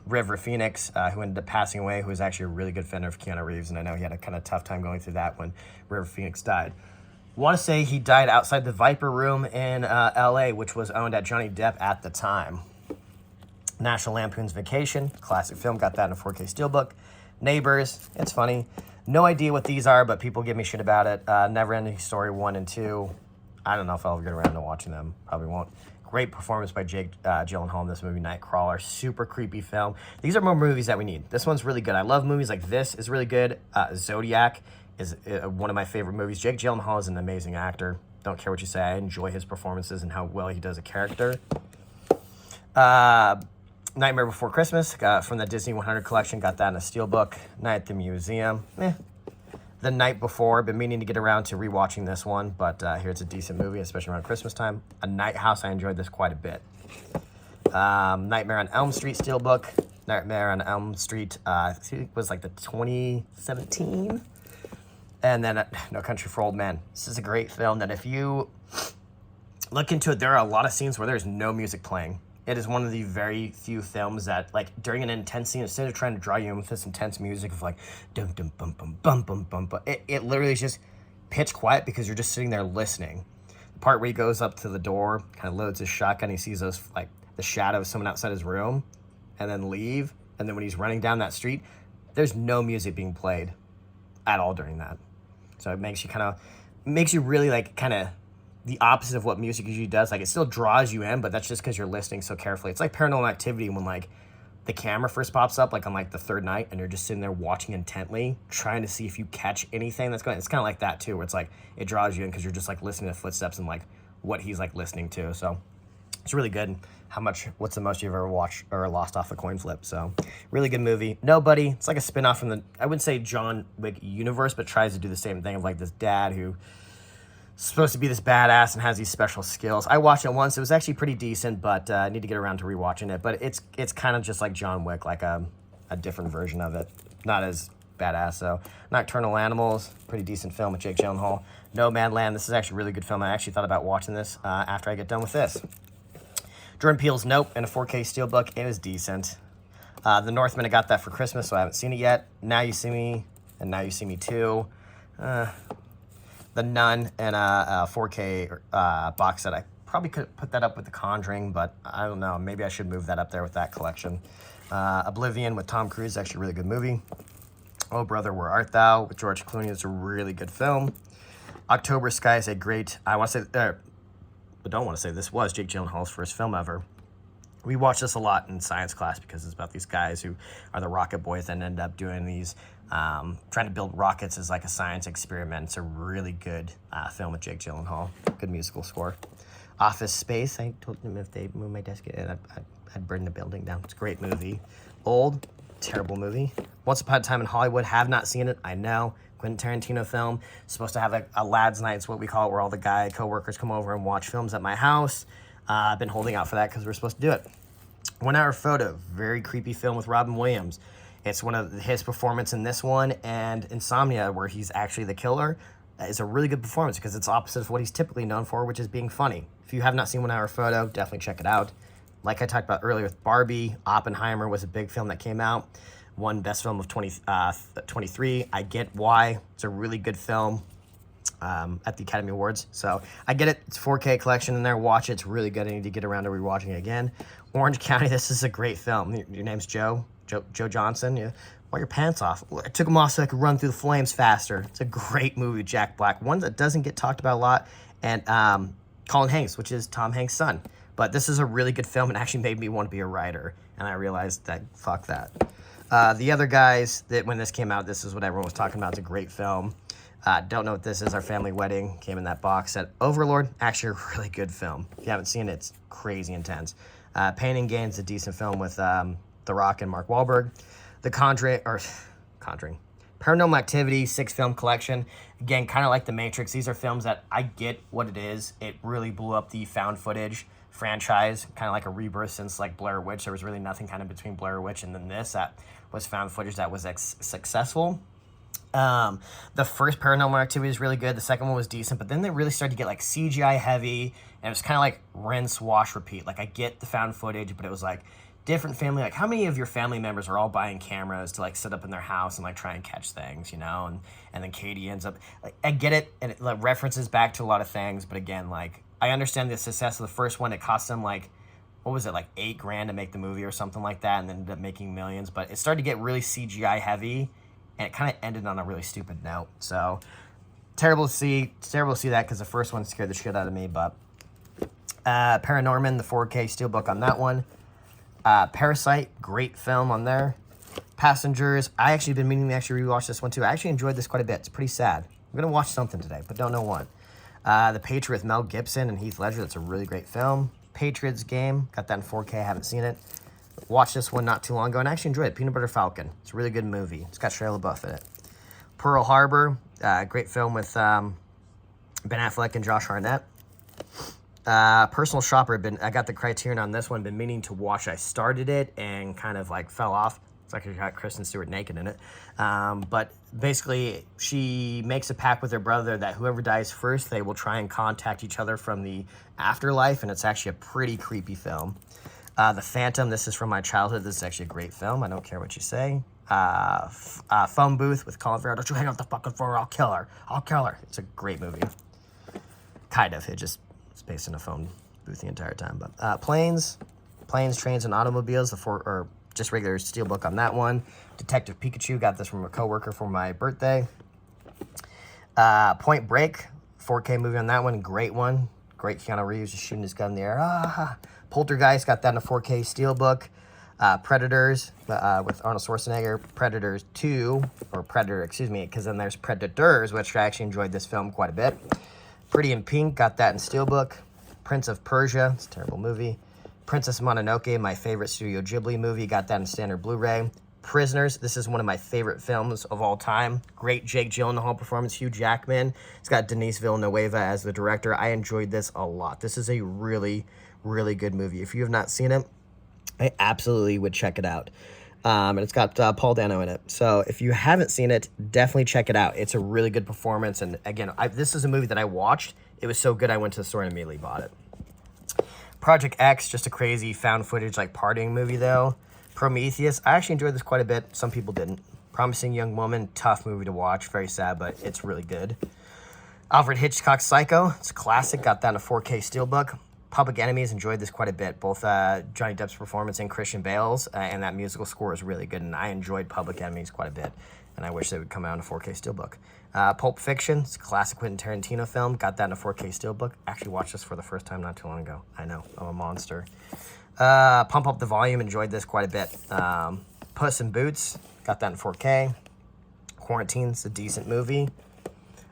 River Phoenix, who ended up passing away, who was actually a really good friend of Keanu Reeves, and I know he had a kind of tough time going through that when River Phoenix died. Want to say he died outside the Viper Room in L.A., which was owned at Johnny Depp at the time. National Lampoon's Vacation, classic film, got that in a 4K Steelbook. Neighbors, it's funny. No idea what these are, but people give me shit about it. Never Ending Story 1 and 2. I don't know if I'll get around to watching them. Probably won't. Great performance by Jake Gyllenhaal in this movie, Nightcrawler. Super creepy film. These are more movies that we need. This one's really good. I love movies like this. Is really good. Zodiac is one of my favorite movies. Jake Gyllenhaal is an amazing actor. Don't care what you say. I enjoy his performances and how well he does a character. Nightmare Before Christmas from the Disney 100 collection. Got that in a Steelbook. Night at the Museum. The Night Before. Been meaning to get around to rewatching this one, but here it's a decent movie, especially around Christmas time. A Night House. I enjoyed this quite a bit. Nightmare on Elm Street Steelbook. Nightmare on Elm Street, I think it was like the 2017. And then No Country for Old Men. This is a great film that if you look into it, there are a lot of scenes where there's no music playing. It is one of the very few films that, like, during an intense scene, instead of trying to draw you in with this intense music of, like, dum dum bum bum bum bum bum bum, it literally is just pitch quiet because you're just sitting there listening. The part where he goes up to the door, kind of loads his shotgun, he sees those, like, the shadow of someone outside his room, and then leave. And then when he's running down that street, there's no music being played at all during that. So it makes you really, like, kind of the opposite of what music usually does. Like, it still draws you in, but that's just because you're listening so carefully. It's like Paranormal Activity when, like, the camera first pops up, like, on, like, the third night, and you're just sitting there watching intently, trying to see if you catch anything that's going. It's kind of like that, too, where it's, like, it draws you in because you're just, like, listening to footsteps and, like, what he's, like, listening to. So it's really good. What's the most you've ever watched or lost off a coin flip? So really good movie. Nobody. It's like a spin-off from the, I wouldn't say John Wick universe, but tries to do the same thing of, like, this dad who supposed to be this badass and has these special skills. I watched it once. It was actually pretty decent, but I need to get around to rewatching it. But it's kind of just like John Wick, like a different version of it. Not as badass. So Nocturnal Animals, pretty decent film with Jake Gyllenhaal. Nomadland, this is actually a really good film. I actually thought about watching this after I get done with this. Jordan Peele's Nope in a 4K Steelbook. It was decent. The Northman, I got that for Christmas, so I haven't seen it yet. Now You See Me, and Now You See Me 2. The Nun and a 4K box set. I probably could put that up with The Conjuring, but I don't know. Maybe I should move that up there with that collection. Oblivion with Tom Cruise, actually a really good movie. Oh Brother, Where Art Thou with George Clooney. It's a really good film. October Sky is a great, this was Jake Gyllenhaal's first film ever. We watched this a lot in science class because it's about these guys who are the rocket boys and end up doing these, trying to build rockets as like a science experiment. It's a really good film with Jake Gyllenhaal. Good musical score. Office Space. I told them if they move my desk, I'd burn the building down. It's a great movie. Old, terrible movie. Once Upon a Time in Hollywood. Have not seen it. I know. Quentin Tarantino film. Supposed to have a lads' night. It's what we call it, where all the co-workers come over and watch films at my house. I've been holding out for that because we're supposed to do it. 1 Hour Photo, very creepy film with Robin Williams. It's one of his performance in this one, and Insomnia, where he's actually the killer, is a really good performance because it's opposite of what he's typically known for, which is being funny. If you have not seen 1 Hour Photo, definitely check it out. Like I talked about earlier with Barbie, Oppenheimer was a big film that came out. won Best Film of 23. I get why. It's a really good film at the Academy Awards. So I get it. It's 4K collection in there. Watch it. It's really good. I need to get around to rewatching it again. Orange County, this is a great film. Your name's Joe Johnson. Yeah. Wear your pants off. I took them off so I could run through the flames faster. It's a great movie, Jack Black. One that doesn't get talked about a lot. And Colin Hanks, which is Tom Hanks' son. But this is a really good film and actually made me want to be a writer. And I realized that, fuck that. The other guys, that when this came out, this is what everyone was talking about. It's a great film. Don't know what this is. Our Family Wedding came in that box set. Overlord, actually a really good film. If you haven't seen it, it's crazy intense. Pain and Gain's a decent film with The Rock and Mark Wahlberg. The Conjuring, Paranormal Activity, 6-film collection. Again, kind of like The Matrix. These are films that I get what it is. It really blew up the found footage franchise, kind of like a rebirth since like Blair Witch. There was really nothing kind of between Blair Witch and then this that was found footage that was successful. The first Paranormal Activity is really good. The second one was decent, but then they really started to get like CGI heavy, and it was kind of like rinse, wash, repeat. Like I get the found footage, but it was like different family. Like how many of your family members are all buying cameras to like sit up in their house and like try and catch things, you know? And then Katie ends up like, I get it, and it like references back to a lot of things, but again, like I understand the success of the first one. It cost them like, what was it, like $8,000 to make the movie or something like that, and then ended up making millions. But it started to get really CGI heavy, and it kind of ended on a really stupid note. So terrible to see that, because the first one scared the shit out of me. But Paranorman, the 4K steelbook on that one. Parasite, great film on there. Passengers, I actually been meaning to actually rewatch this one too. I actually enjoyed this quite a bit. It's pretty sad. I'm gonna watch something today, but don't know what. The Patriot with Mel Gibson and Heath Ledger. That's a really great film. Patriots Game, got that in 4K. I haven't seen it. Watched this one not too long ago and actually enjoyed it. Peanut Butter Falcon. It's a really good movie. It's got Shia LaBeouf in it. Pearl Harbor, great film with Ben Affleck and Josh Hartnett. Personal Shopper, I got the Criterion on this one. Been meaning to watch. I started it and kind of like fell off. It's like it got Kristen Stewart naked in it. But basically, she makes a pact with her brother that whoever dies first, they will try and contact each other from the afterlife, and it's actually a pretty creepy film. The Phantom, this is from my childhood. This is actually a great film. I don't care what you say. Phone Booth with Colin Farrell. Don't you hang up the fucking phone, I'll kill her. I'll kill her. It's a great movie. Kind of. It's based in a phone booth the entire time. But Planes, Trains, and Automobiles, just regular steelbook on that one. Detective Pikachu, got this from a coworker for my birthday. Point Break, 4K movie on that one. Great one. Great Keanu Reeves just shooting his gun in the air. Poltergeist, got that in a 4K steelbook. Predators with Arnold Schwarzenegger. Predators 2, or Predator, excuse me, because then there's Predators, which I actually enjoyed this film quite a bit. Pretty in Pink, got that in steelbook. Prince of Persia, it's a terrible movie. Princess Mononoke, my favorite Studio Ghibli movie, got that in standard Blu-ray. Prisoners, this is one of my favorite films of all time. Great Jake Gyllenhaal performance, Hugh Jackman. It's got Denis Villeneuve as the director. I enjoyed this a lot. This is a really, really good movie. If you have not seen it, I absolutely would check it out. And it's got Paul Dano in it. So if you haven't seen it, definitely check it out. It's a really good performance. And again, this is a movie that I watched. It was so good, I went to the store and immediately bought it. Project X, just a crazy found footage, like partying movie though. Prometheus, I actually enjoyed this quite a bit. Some people didn't. Promising Young Woman, tough movie to watch. Very sad, but it's really good. Alfred Hitchcock's Psycho, it's a classic. Got that in a 4K steelbook. Public Enemies, enjoyed this quite a bit. Both Johnny Depp's performance and Christian Bale's, and that musical score is really good. And I enjoyed Public Enemies quite a bit. And I wish they would come out in a 4K steelbook. Pulp Fiction, it's a classic Quentin Tarantino film. Got that in a 4K steelbook. Actually watched this for the first time not too long ago. I know, I'm a monster. Pump Up the Volume, enjoyed this quite a bit. Puss in Boots, got that in 4K. Quarantine's a decent movie.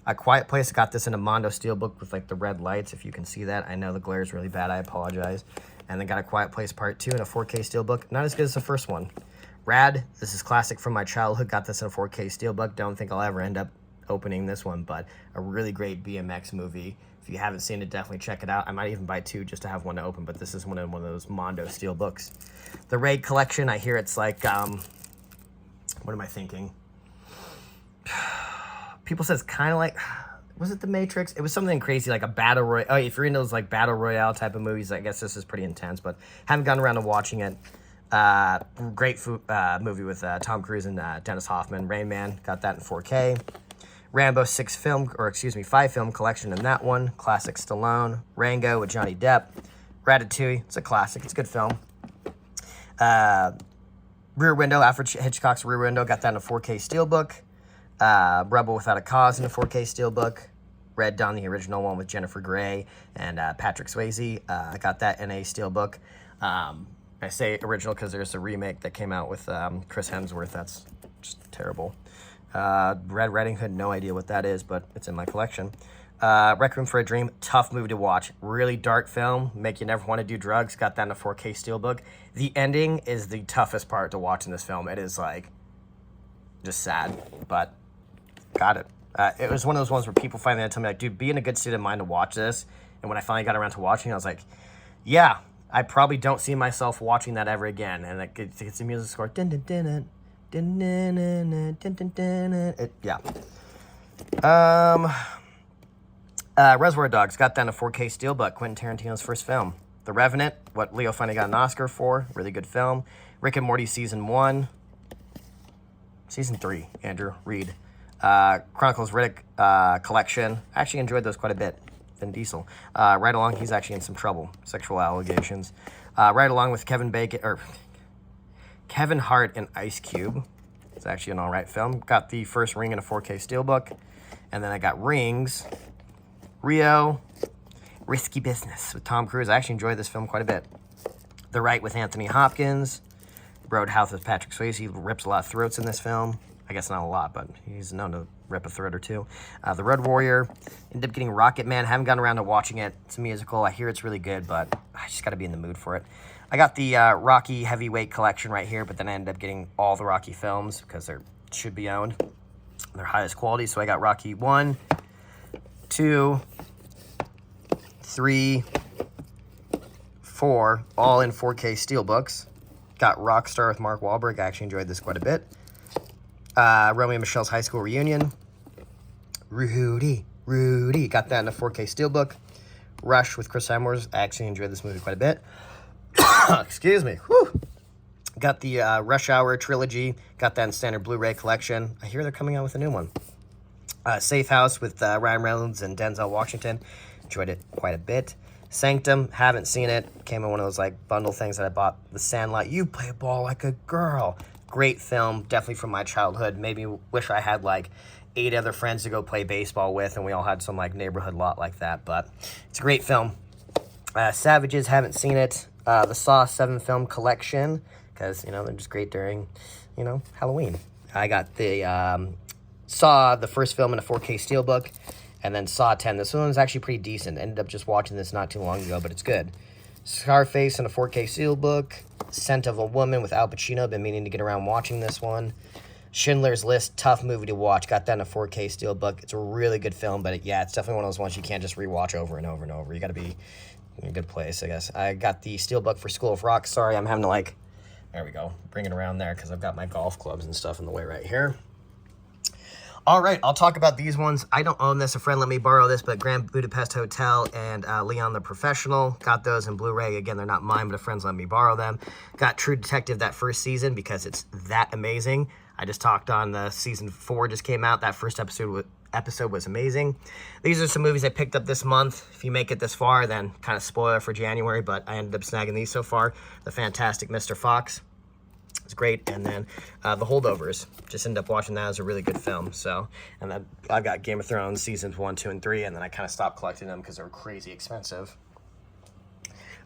A Quiet Place, got this in a Mondo steelbook with like the red lights, if you can see that. I know the glare is really bad, I apologize. And then got A Quiet Place Part 2 in a 4K steelbook. Not as good as the first one. Rad, this is classic from my childhood. Got this in a 4K steelbook. Don't think I'll ever end up opening this one, but a really great BMX movie. If you haven't seen it, definitely check it out. I might even buy 2 just to have one to open, but this is one of those Mondo steelbooks. The Raid Collection, I hear it's like, what am I thinking? People says kind of like, was it The Matrix? It was something crazy, like a battle royale. Oh, if you're into those like battle royale type of movies, I guess this is pretty intense, but haven't gotten around to watching it. Great movie with Tom Cruise and Dennis Hoffman. Rain Man, got that in 4K. Rambo 5 film collection in that one. Classic Stallone. Rango with Johnny Depp. Ratatouille, it's a classic, it's a good film. Rear Window, Alfred Hitchcock's Rear Window, got that in a 4K Steelbook. Rebel Without a Cause in a 4K Steelbook. Red Dawn, the original one with Jennifer Grey and Patrick Swayze. I got that in a Steelbook. I say original because there's a remake that came out with Chris Hemsworth. That's just terrible. Red Riding Hood, no idea what that is, but it's in my collection. Requiem for a Dream, tough movie to watch. Really dark film, make you never want to do drugs. Got that in a 4K Steelbook. The ending is the toughest part to watch in this film. It is like just sad, but got it. It was one of those ones where people finally had to tell me, like, dude, be in a good state of mind to watch this. And when I finally got around to watching, I was like, yeah, I probably don't see myself watching that ever again. And it gets the music score. Dun, dun, dun, dun, dun, dun, dun, dun, dun, dun. Yeah. Reservoir Dogs, got that in a 4K Steelbook. Quentin Tarantino's first film. The Revenant, what Leo finally got an Oscar for. Really good film. Rick and Morty Season 1. Season 3, Andrew Reed. Chronicles Riddick collection. I actually enjoyed those quite a bit. Vin Diesel. Right Along, he's actually in some trouble. Sexual allegations. Right Along with Kevin Hart and Ice Cube. It's actually an alright film. Got the first Ring in a 4K Steelbook. And then I got Rings. Rio. Risky Business with Tom Cruise. I actually enjoyed this film quite a bit. The Right with Anthony Hopkins. Roadhouse with Patrick Swayze. Rips a lot of throats in this film. I guess not a lot, but he's known to rip a throat or two. The Road Warrior. Ended up getting Rocket Man. Haven't gotten around to watching it. It's a musical. I hear it's really good, but I just got to be in the mood for it. I got the Rocky Heavyweight collection right here, but then I ended up getting all the Rocky films because they should be owned. They're highest quality, so I got Rocky 1, 2, 3, 4, all in 4K Steelbooks. Got Rockstar with Mark Wahlberg. I actually enjoyed this quite a bit. Romeo and Michelle's High School Reunion. Rudy. Got that in a 4K Steelbook. Rush with Chris Hemsworth. I actually enjoyed this movie quite a bit. Excuse me. Whew. Got the Rush Hour trilogy. Got that in standard Blu-ray collection. I hear they're coming out with a new one. Safe House with Ryan Reynolds and Denzel Washington. Enjoyed it quite a bit. Sanctum, haven't seen it. Came in one of those like bundle things that I bought. The Sandlot, You Play Ball Like a Girl. Great film, definitely from my childhood. Maybe wish I had like 8 other friends to go play baseball with and we all had some like neighborhood lot like that, but it's a great film. Savages, haven't seen it. The Saw 7 film collection, because, you know, they're just great during, you know, Halloween. I got the Saw, the first film in a 4K Steelbook, and then Saw 10. This one was actually pretty decent. Ended up just watching this not too long ago, but it's good. Scarface in a 4K Steelbook. Scent of a Woman with Al Pacino. Been meaning to get around watching this one. Schindler's List, tough movie to watch. Got that in a 4K Steelbook. It's a really good film, but yeah, it's definitely one of those ones you can't just rewatch over and over and over. You got to be in a good place, I guess. I got the Steelbook for School of Rock. Sorry, I'm having to like, there we go, bring it around there because I've got my golf clubs and stuff in the way right here. All right, I'll talk about these ones. I don't own this. A friend let me borrow this, but Grand Budapest Hotel and Leon the Professional. Got those in Blu-ray. Again, they're not mine, but a friend's let me borrow them. Got True Detective, that first season, because it's that amazing. I just talked on the season 4 just came out. That first episode was amazing. These are some movies I picked up this month. If you make it this far, then kind of spoiler for January, but I ended up snagging these so far. The Fantastic Mr. Fox. It's great. And then The Holdovers. Just ended up watching that as a really good film. So, and then I've got Game of Thrones seasons 1, 2, and 3, and then I kind of stopped collecting them because they were crazy expensive.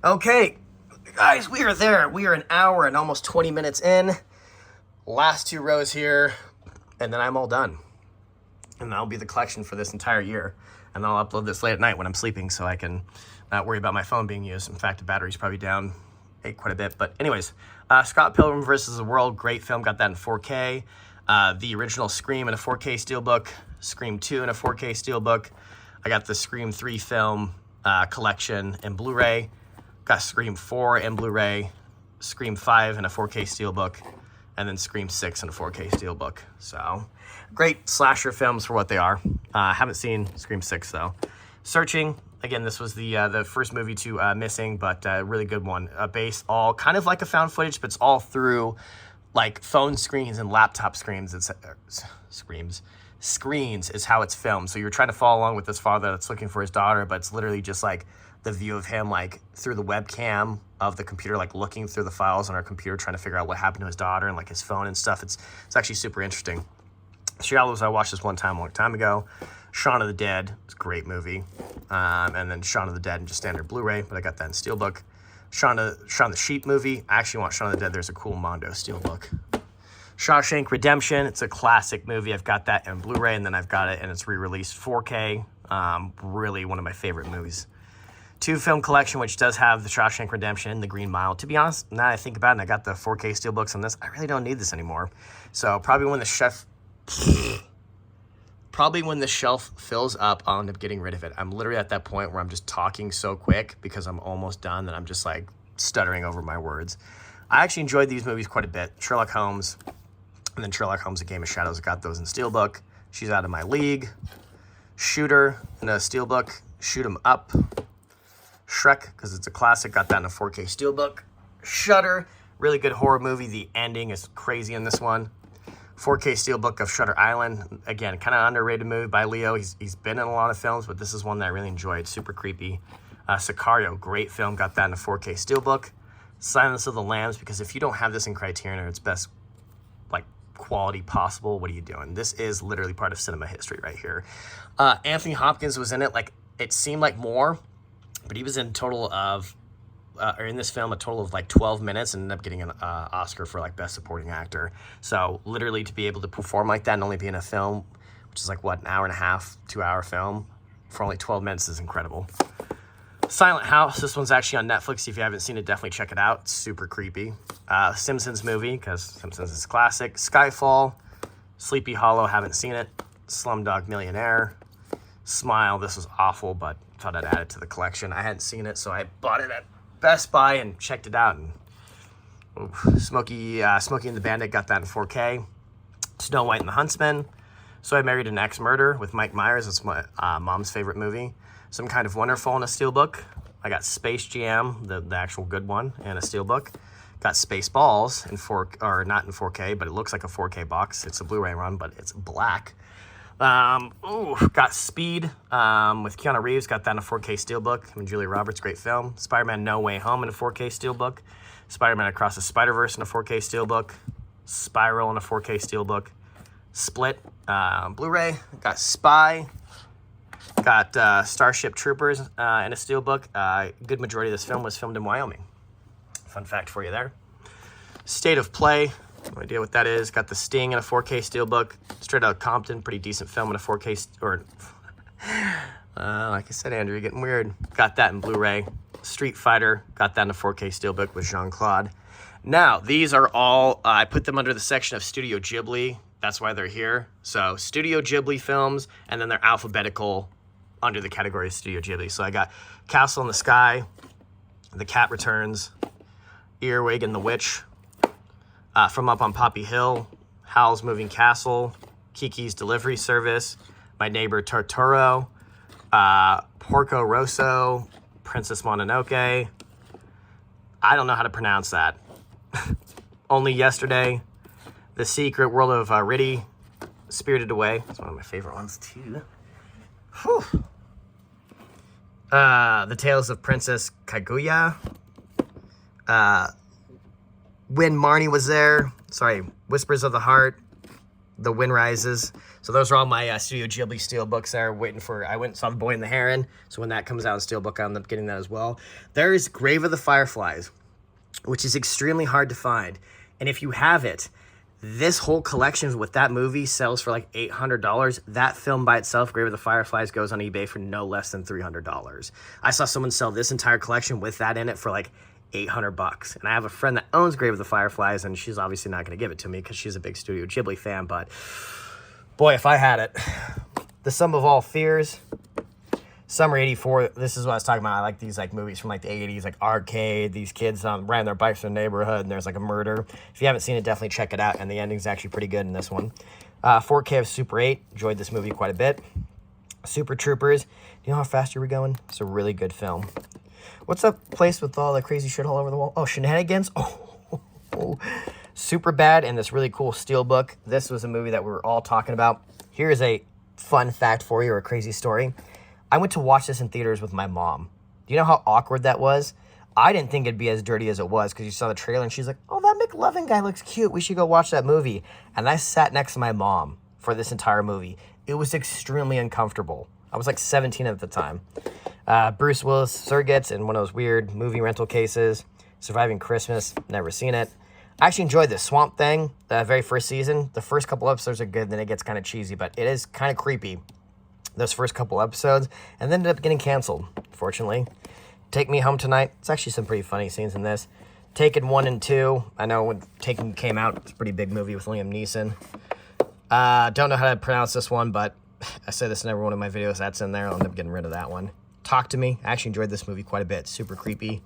Okay, guys, we are there. We are an hour and almost 20 minutes in. Last 2 rows here, and then I'm all done. And that'll be the collection for this entire year. And I'll upload this late at night when I'm sleeping so I can not worry about my phone being used. In fact, the battery's probably down quite a bit. But anyways, Scott Pilgrim vs. the World, great film. Got that in 4K. The original Scream in a 4K Steelbook. Scream 2 in a 4K Steelbook. I got the Scream 3 film collection in Blu-ray. Got Scream 4 in Blu-ray. Scream 5 in a 4K Steelbook. And then Scream 6 in a 4K Steelbook. So, great slasher films for what they are. Haven't seen Scream 6, though. Searching, Again, this was the first movie to Missing, but really good one. Based all kind of like a found footage, but it's all through like phone screens and laptop screens. Screens is how it's filmed. So you're trying to follow along with this father that's looking for his daughter, but it's literally just like the view of him like through the webcam of the computer, like looking through the files on our computer, trying to figure out what happened to his daughter and like his phone and stuff. It's actually super interesting. Shallows, I watched this one time a long time ago. Shaun of the Dead, it's a great movie. And then Shaun of the Dead in just standard Blu-ray, but I got that in Steelbook. Shaun the Sheep movie, I actually want Shaun of the Dead. There's a cool Mondo Steelbook. Shawshank Redemption, it's a classic movie. I've got that in Blu-ray, and then I've got it and it's re-released 4K. Really one of my favorite movies. 2-film collection, which does have the Shawshank Redemption and the Green Mile. To be honest, now I think about it, and I got the 4K Steelbooks on this, I really don't need this anymore. So probably when the shelf fills up, I'll end up getting rid of it. I'm literally at that point where I'm just talking so quick because I'm almost done that I'm just like stuttering over my words. I actually enjoyed these movies quite a bit. Sherlock Holmes, and then Sherlock Holmes: A Game of Shadows. I got those in Steelbook. She's Out of My League. Shooter in a Steelbook. Shoot 'Em Up. Shrek, because it's a classic. Got that in a 4K Steelbook. Shudder, really good horror movie. The ending is crazy in this one. 4K Steelbook of Shutter Island. Again, kind of underrated movie by Leo. He's been in a lot of films, but this is one that I really enjoyed. Super creepy. Sicario, great film. Got that in a 4K Steelbook. Silence of the Lambs, because if you don't have this in Criterion or its best like quality possible, what are you doing? This is literally part of cinema history right here. Anthony Hopkins was in it. Like, it seemed like more, but he was in total of or in this film a total of like 12 minutes and ended up getting an Oscar for like best supporting actor. So literally to be able to perform like that and only be in a film, which is like what, an hour and a half, 2-hour film for only 12 minutes is incredible. Silent House, this one's actually on Netflix. If you haven't seen it, definitely check it out. It's super creepy. Simpsons movie, because Simpsons is classic. Skyfall, Sleepy Hollow, haven't seen it. Slumdog Millionaire. Smile, this was awful, but thought I'd add it to the collection. I hadn't seen it, so I bought it at Best Buy and checked it out. And Smokey and the Bandit, got that in 4K. Snow White and the Huntsman. So I Married an Ex-Murder with Mike Myers. It's my mom's favorite movie. Some Kind of Wonderful in a Steelbook. I got Space Jam, the actual good one, in a Steelbook. Got Spaceballs in not in 4K, but it looks like a 4K box. It's a Blu-ray run, but it's black. Got Speed with Keanu Reeves. Got that in a 4K Steelbook. Him and Julia Roberts, great film. Spider-Man No Way Home in a 4K Steelbook. Spider-Man Across the Spider-Verse in a 4K Steelbook. Spiral in a 4K Steelbook. Split Blu-ray. Got Spy. Got Starship Troopers in a Steelbook. Good majority of this film was filmed in Wyoming. Fun fact for you there. State of Play. No idea what that is. Got The Sting in a 4K Steelbook. Straight Outta Compton, pretty decent film in a 4K, like I said, Andrew, you're getting weird. Got that in Blu-ray. Street Fighter, got that in a 4K Steelbook with Jean-Claude. Now, these are all, I put them under the section of Studio Ghibli. That's why they're here. So, Studio Ghibli films, and then they're alphabetical under the category of Studio Ghibli. So, I got Castle in the Sky, The Cat Returns, Earwig and the Witch, From Up on Poppy Hill, Howl's Moving Castle, Kiki's Delivery Service, My Neighbor Totoro, Porco Rosso, Princess Mononoke. I don't know how to pronounce that. Only Yesterday, The Secret World of Riddy, Spirited Away. That's one of my favorite ones too. Whew. The Tales of Princess Kaguya. When Marnie Was There. Sorry, Whispers of the Heart. The Wind Rises. So those are all my Studio Ghibli Steelbooks there. Waiting for, I went and saw The Boy and the Heron. So when that comes out in Steelbook, I'll end up getting that as well. There's Grave of the Fireflies, which is extremely hard to find. And if you have it, this whole collection with that movie sells for like $800. That film by itself, Grave of the Fireflies, goes on eBay for no less than $300. I saw someone sell this entire collection with that in it for like $800. And I have a friend that owns Grave of the Fireflies, and she's obviously not going to give it to me because she's a big Studio Ghibli fan. But boy, if I had it. The Sum of All Fears. Summer 84, this is what I was talking about. I like these like movies from like the 80s, like Arcade. These kids riding their bikes in the neighborhood, and there's like a murder. If you haven't seen it, definitely check it out. And the ending's actually pretty good in this one. 4K of Super 8. Enjoyed this movie quite a bit. Super Troopers. You know how fast you were going? It's a really good film. What's that place with all the crazy shit all over the wall? Oh, Shenanigans. Oh, Super Bad and this really cool steelbook. This was a movie that we were all talking about. Here's a fun fact for you, or a crazy story. I went to watch this in theaters with my mom. Do you know how awkward that was? I didn't think it'd be as dirty as it was because you saw the trailer and she's like, oh, that McLovin guy looks cute. We should go watch that movie. And I sat next to my mom for this entire movie. It was extremely uncomfortable. I was like 17 at the time. Bruce Willis surrogates in one of those weird movie rental cases. Surviving Christmas, never seen it. I actually enjoyed this Swamp Thing, the very first season. The first couple episodes are good, then it gets kind of cheesy, but it is kind of creepy, those first couple episodes, and then ended up getting canceled, fortunately. Take Me Home Tonight. It's actually some pretty funny scenes in this. Taken 1 and 2. I know when Taken came out, it's a pretty big movie with Liam Neeson. Don't know how to pronounce this one, but I say this in every one of my videos. That's in there. I'll end up getting rid of that one. Talk to Me. I actually enjoyed this movie quite a bit. Super creepy.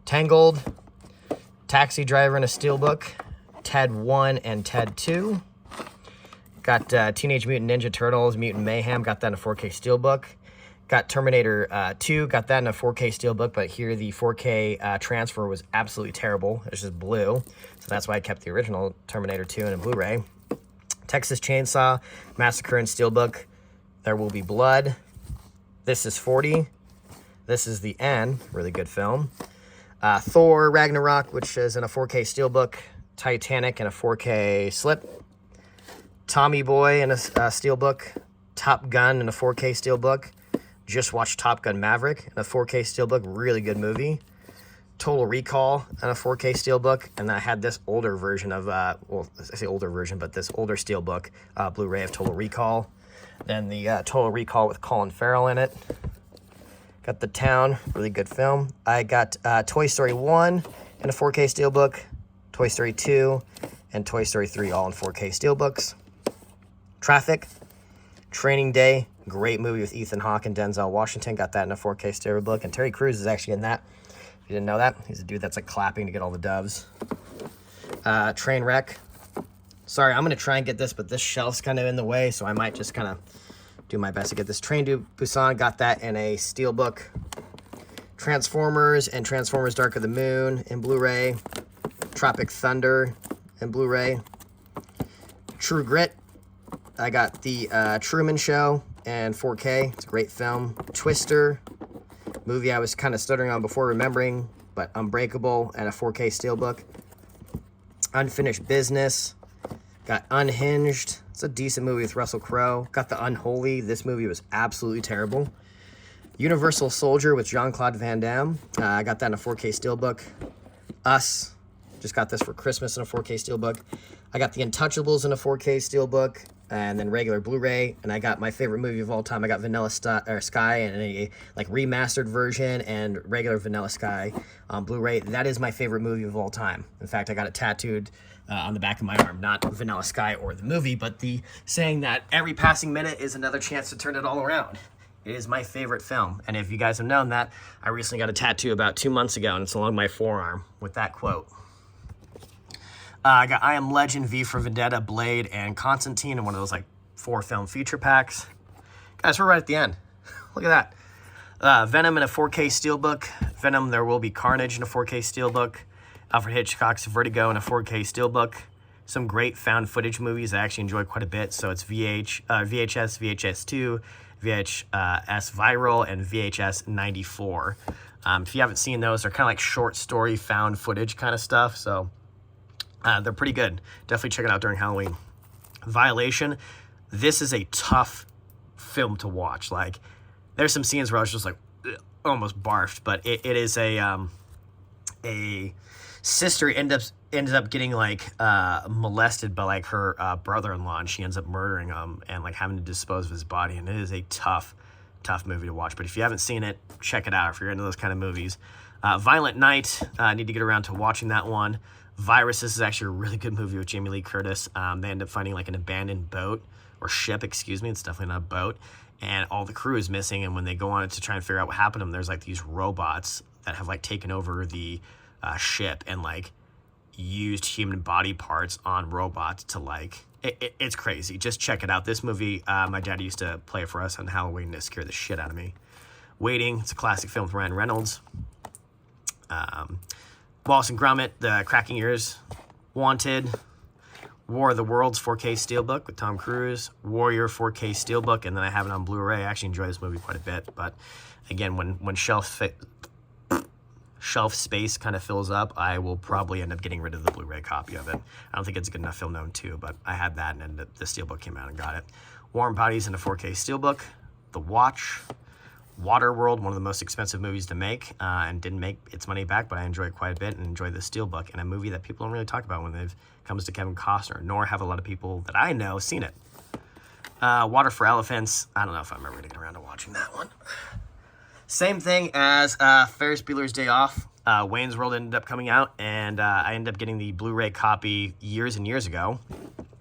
Tangled. Taxi Driver and a Steelbook. Ted 1 and Ted 2. Got Teenage Mutant Ninja Turtles, Mutant Mayhem. Got that in a 4K Steelbook. Got Terminator 2. Got that in a 4K Steelbook, but here the 4K transfer was absolutely terrible. It's just blue. So that's why I kept the original Terminator 2 in a Blu-ray. Texas Chainsaw Massacre in Steelbook. There Will Be Blood. This is 40. This is The End. Really good film. Thor Ragnarok, which is in a 4K Steelbook. Titanic in a 4K slip. Tommy Boy in a Steelbook. Top Gun in a 4K Steelbook. Just watched Top Gun Maverick in a 4K Steelbook. Really good movie. Total Recall in a 4K Steelbook. And I had this older version of, well, I say older version, but this older Steelbook Blu-ray of Total Recall. Then the Total Recall with Colin Farrell in it. Got The Town, really good film. I got Toy Story 1 in a 4K Steelbook, Toy Story 2, and Toy Story 3 all in 4K Steelbooks. Traffic, Training Day, great movie with Ethan Hawke and Denzel Washington. Got that in a 4K Steelbook. And Terry Crews is actually in that. If you didn't know that, he's a dude that's like clapping to get all the doves. Trainwreck. Sorry, I'm going to try and get this, but this shelf's kind of in the way, so I might just kind of do my best to get this. Train to Busan, got that in a Steelbook. Transformers and Transformers Dark of the Moon in Blu-ray. Tropic Thunder in Blu-ray. True Grit. I got the Truman Show and 4K. It's a great film. Twister. Movie I was kind of stuttering on before remembering, but Unbreakable and a 4K Steelbook. Unfinished Business. Got Unhinged. It's a decent movie with Russell Crowe. Got The Unholy. This movie was absolutely terrible. Universal Soldier with Jean-Claude Van Damme. I got that in a 4K Steelbook. Us. Just got this for Christmas in a 4K Steelbook. I got The Untouchables in a 4K Steelbook. And then regular Blu-ray. And I got my favorite movie of all time. I got Vanilla Sky and a like remastered version and regular Vanilla Sky on Blu-ray. That is my favorite movie of all time. In fact, I got it tattooed on the back of my arm. Not Vanilla Sky or the movie, but the saying that every passing minute is another chance to turn it all around. It is my favorite film. And if you guys have known that, I recently got a tattoo about 2 months ago, and it's along my forearm with that quote. I got I Am Legend, V for Vendetta, Blade, and Constantine in one of those like 4 film feature packs. Guys, we're right at the end. Look at that. Venom in a 4K Steelbook. Venom, There Will Be Carnage in a 4K Steelbook. Alfred Hitchcock's Vertigo in a 4K Steelbook. Some great found footage movies I actually enjoy quite a bit. So it's VHS, VHS2, VHS Viral, and VHS 94. If you haven't seen those, they're kind of like short story found footage kind of stuff. So they're pretty good. Definitely check it out during Halloween. Violation. This is a tough film to watch. Like, there's some scenes where I was just like almost barfed, but it is a sister ended up getting like molested by like her brother-in-law, and she ends up murdering him and like having to dispose of his body. And it is a tough movie to watch. But if you haven't seen it, check it out if you're into those kind of movies. Violent Night. I need to get around to watching that one. Virus. This is actually a really good movie with Jamie Lee Curtis. They end up finding like an abandoned boat or ship, excuse me. It's definitely not a boat. And all the crew is missing. And when they go on it to try and figure out what happened to them, there's like these robots that have like taken over the ship, and like used human body parts on robots to like, it's crazy. Just check it out. This movie, my dad used to play it for us on Halloween to scare the shit out of me. Waiting, it's a classic film with Ryan Reynolds. Wallace and Gromit, The Cracking Ears, Wanted, War of the Worlds 4K Steelbook with Tom Cruise, Warrior 4K Steelbook, and then I have it on Blu-ray. I actually enjoy this movie quite a bit, but again, when shelf space kind of fills up, I will probably end up getting rid of the Blu-ray copy of it. I don't think it's a good enough film known too, but I had that, and then the Steelbook came out and got it. Warm Bodies in a 4K Steelbook, The Watch, Waterworld, one of the most expensive movies to make, and didn't make its money back, but I enjoy it quite a bit and enjoy the Steelbook, and a movie that people don't really talk about when it comes to Kevin Costner, nor have a lot of people that I know seen it. Water for Elephants, I don't know if I'm ever going to get around to watching that one. Same thing as Ferris Bueller's Day Off. Wayne's World ended up coming out, and I ended up getting the Blu-ray copy years and years ago.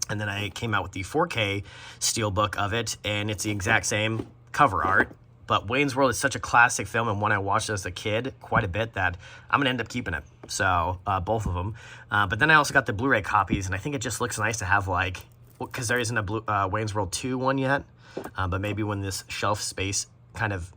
And then I came out with the 4K Steelbook of it, and it's the exact same cover art. But Wayne's World is such a classic film and one I watched as a kid quite a bit that I'm going to end up keeping it. So, both of them. But then I also got the Blu-ray copies, and I think it just looks nice to have, like, because there isn't a Wayne's World 2 one yet. But maybe when this shelf space kind of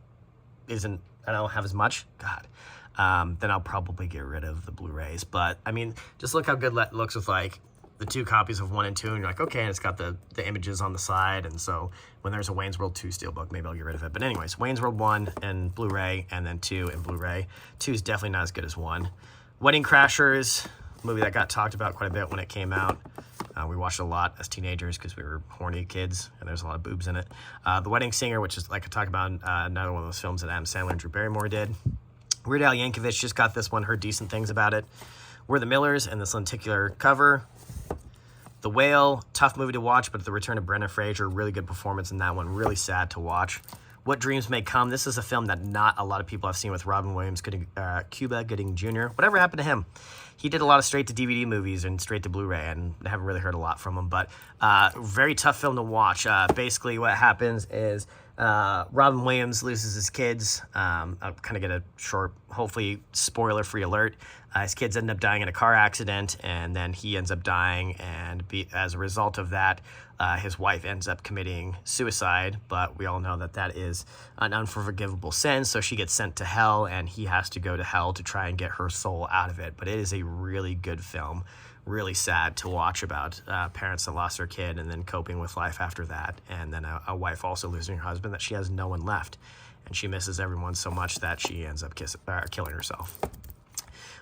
isn't, I don't have as much, then I'll probably get rid of the Blu-rays. But, I mean, just look how good it looks with, like, the 2 copies of 1 and 2, and you're like, okay, and it's got the images on the side, and so when there's a Wayne's World 2 Steelbook, maybe I'll get rid of it. But anyways, Wayne's World 1 and Blu-ray, and then 2 and Blu-ray. 2 is definitely not as good as 1. Wedding Crashers, movie that got talked about quite a bit when it came out. We watched it a lot as teenagers because we were horny kids, and there's a lot of boobs in it. The Wedding Singer, which is, like I talked about, another one of those films that Adam Sandler and Drew Barrymore did. Weird Al Yankovic just got this one, heard decent things about it. We're the Millers, and this lenticular cover. The Whale, tough movie to watch, but the return of Brendan Fraser, really good performance in that one, really sad to watch. What Dreams May Come, this is a film that not a lot of people have seen with Robin Williams, Cuba Gooding Jr. Whatever happened to him? He did a lot of straight-to-DVD movies and straight-to-Blu-ray, and I haven't really heard a lot from him, but very tough film to watch. Basically, what happens is Robin Williams loses his kids. I'll kind of get a short, hopefully spoiler-free alert. His kids end up dying in a car accident, and then he ends up dying, and as a result of that, his wife ends up committing suicide, but we all know that that is an unforgivable sin, so she gets sent to hell, and he has to go to hell to try and get her soul out of it. But it is a really good film, really sad to watch about parents that lost their kid and then coping with life after that, and then a wife also losing her husband that she has no one left, and she misses everyone so much that she ends up killing herself.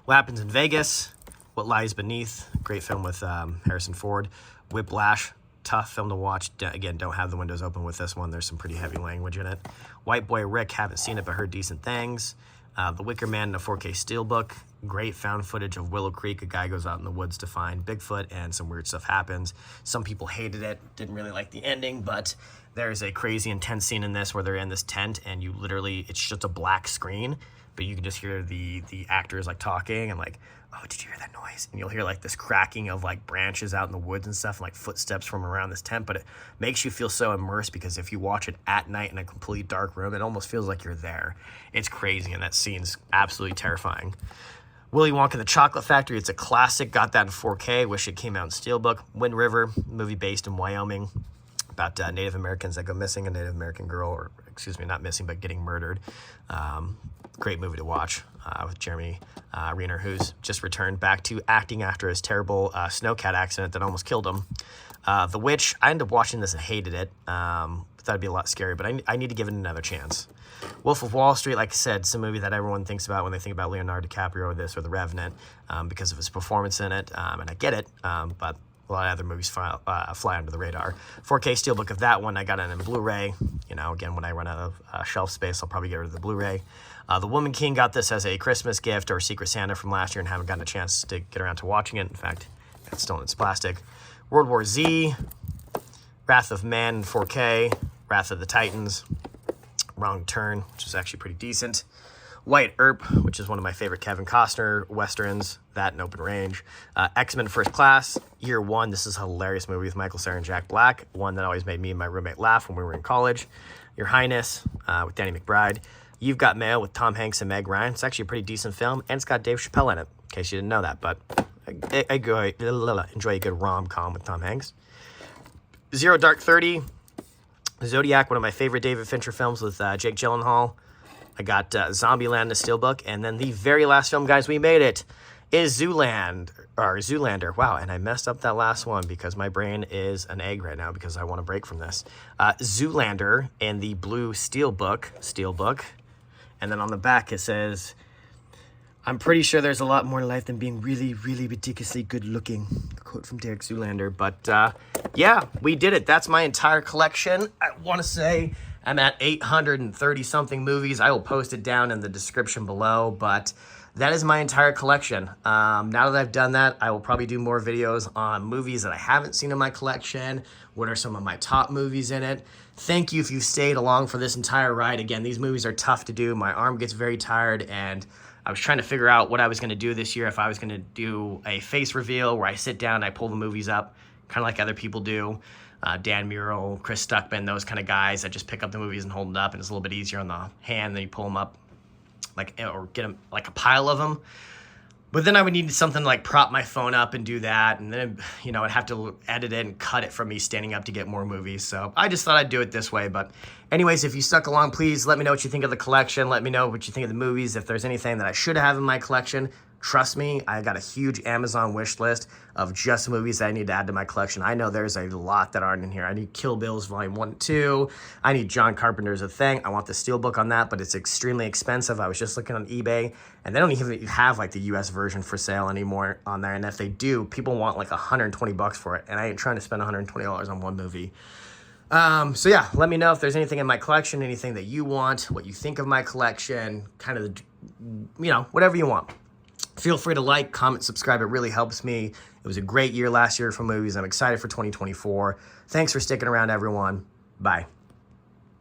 What Happens in Vegas, What Lies Beneath, great film with Harrison Ford. Whiplash, tough film to watch. Again, don't have the windows open with this one. There's some pretty heavy language in it. White Boy Rick, haven't seen it but heard decent things. The Wicker Man in a 4K Steelbook, great found footage of Willow Creek. A guy goes out in the woods to find Bigfoot, and some weird stuff happens. Some people hated it, didn't really like the ending, but there's a crazy intense scene in this where they're in this tent, and you literally, it's just a black screen, but you can just hear the actors like talking and like, oh, did you hear that noise? And you'll hear like this cracking of like branches out in the woods and stuff, and like footsteps from around this tent, but it makes you feel so immersed because if you watch it at night in a completely dark room, it almost feels like you're there. It's crazy, and that scene's absolutely terrifying. Willy Wonka and the Chocolate Factory, it's a classic, got that in 4K, wish it came out in Steelbook. Wind River, movie based in Wyoming, about Native Americans that go missing, a Native American girl, or excuse me, not missing, but getting murdered. Great movie to watch with Jeremy Renner, who's just returned back to acting after his terrible snowcat accident that almost killed him. The Witch, I ended up watching this and hated it. Thought it'd be a lot scary, but I need to give it another chance. Wolf of Wall Street, like I said, it's a movie that everyone thinks about when they think about Leonardo DiCaprio or this or The Revenant because of his performance in it, and I get it, but a lot of other movies fly under the radar. 4K Steelbook of that one, I got it in Blu-ray. You know, again, when I run out of shelf space, I'll probably get rid of the Blu-ray. The Woman King, got this as a Christmas gift or Secret Santa from last year and haven't gotten a chance to get around to watching it. In fact, it's still in its plastic. World War Z, Wrath of Man in 4K, Wrath of the Titans, Wrong Turn, which is actually pretty decent. White Earp, which is one of my favorite Kevin Costner westerns, that and Open Range. X-Men First Class, Year One. This is a hilarious movie with Michael Cera and Jack Black, one that always made me and my roommate laugh when we were in college. Your Highness, with Danny McBride. You've Got Mail with Tom Hanks and Meg Ryan. It's actually a pretty decent film, and it's got Dave Chappelle in it, in case you didn't know that, but enjoy a good rom-com with Tom Hanks. Zero Dark 30, Zodiac, one of my favorite David Fincher films with Jake Gyllenhaal. I got Zombieland, the Steelbook, and then the very last film, guys, we made it, is Zoolander. Wow, and I messed up that last one because my brain is an egg right now because I want to break from this. Zoolander in the blue Steelbook. And then on the back it says, I'm pretty sure there's a lot more to life than being really, really ridiculously good looking. A quote from Derek Zoolander. But yeah, we did it. That's my entire collection. I want to say I'm at 830 something movies. I will post it down in the description below, but that is my entire collection. Now that I've done that, I will probably do more videos on movies that I haven't seen in my collection. What are some of my top movies in it? Thank you if you've stayed along for this entire ride. Again, these movies are tough to do. My arm gets very tired, and I was trying to figure out what I was going to do this year, if I was going to do a face reveal where I sit down and I pull the movies up, kind of like other people do. Dan Murrell, Chris Stuckman, those kind of guys that just pick up the movies and hold it up, and it's a little bit easier on the hand, then you pull them up, like, or get them like a pile of them. But then I would need something to like prop my phone up and do that, and then, you know, I'd have to edit it and cut it from me standing up to get more movies. So I just thought I'd do it this way. But anyways, if you stuck along, please let me know what you think of the collection. Let me know what you think of the movies. If there's anything that I should have in my collection, trust me, I got a huge Amazon wish list of just movies that I need to add to my collection. I know there's a lot that aren't in here. I need Kill Bills Volume 1 and 2. I need John Carpenter's A Thing. I want the Steelbook on that, but it's extremely expensive. I was just looking on eBay, and they don't even have like the US version for sale anymore on there. And if they do, people want like $120 for it, and I ain't trying to spend $120 on one movie. So yeah, let me know if there's anything in my collection, anything that you want, what you think of my collection, kind of, you know, whatever you want. Feel free to like, comment, subscribe. It really helps me. It was a great year last year for movies. I'm excited for 2024. Thanks for sticking around, everyone. Bye.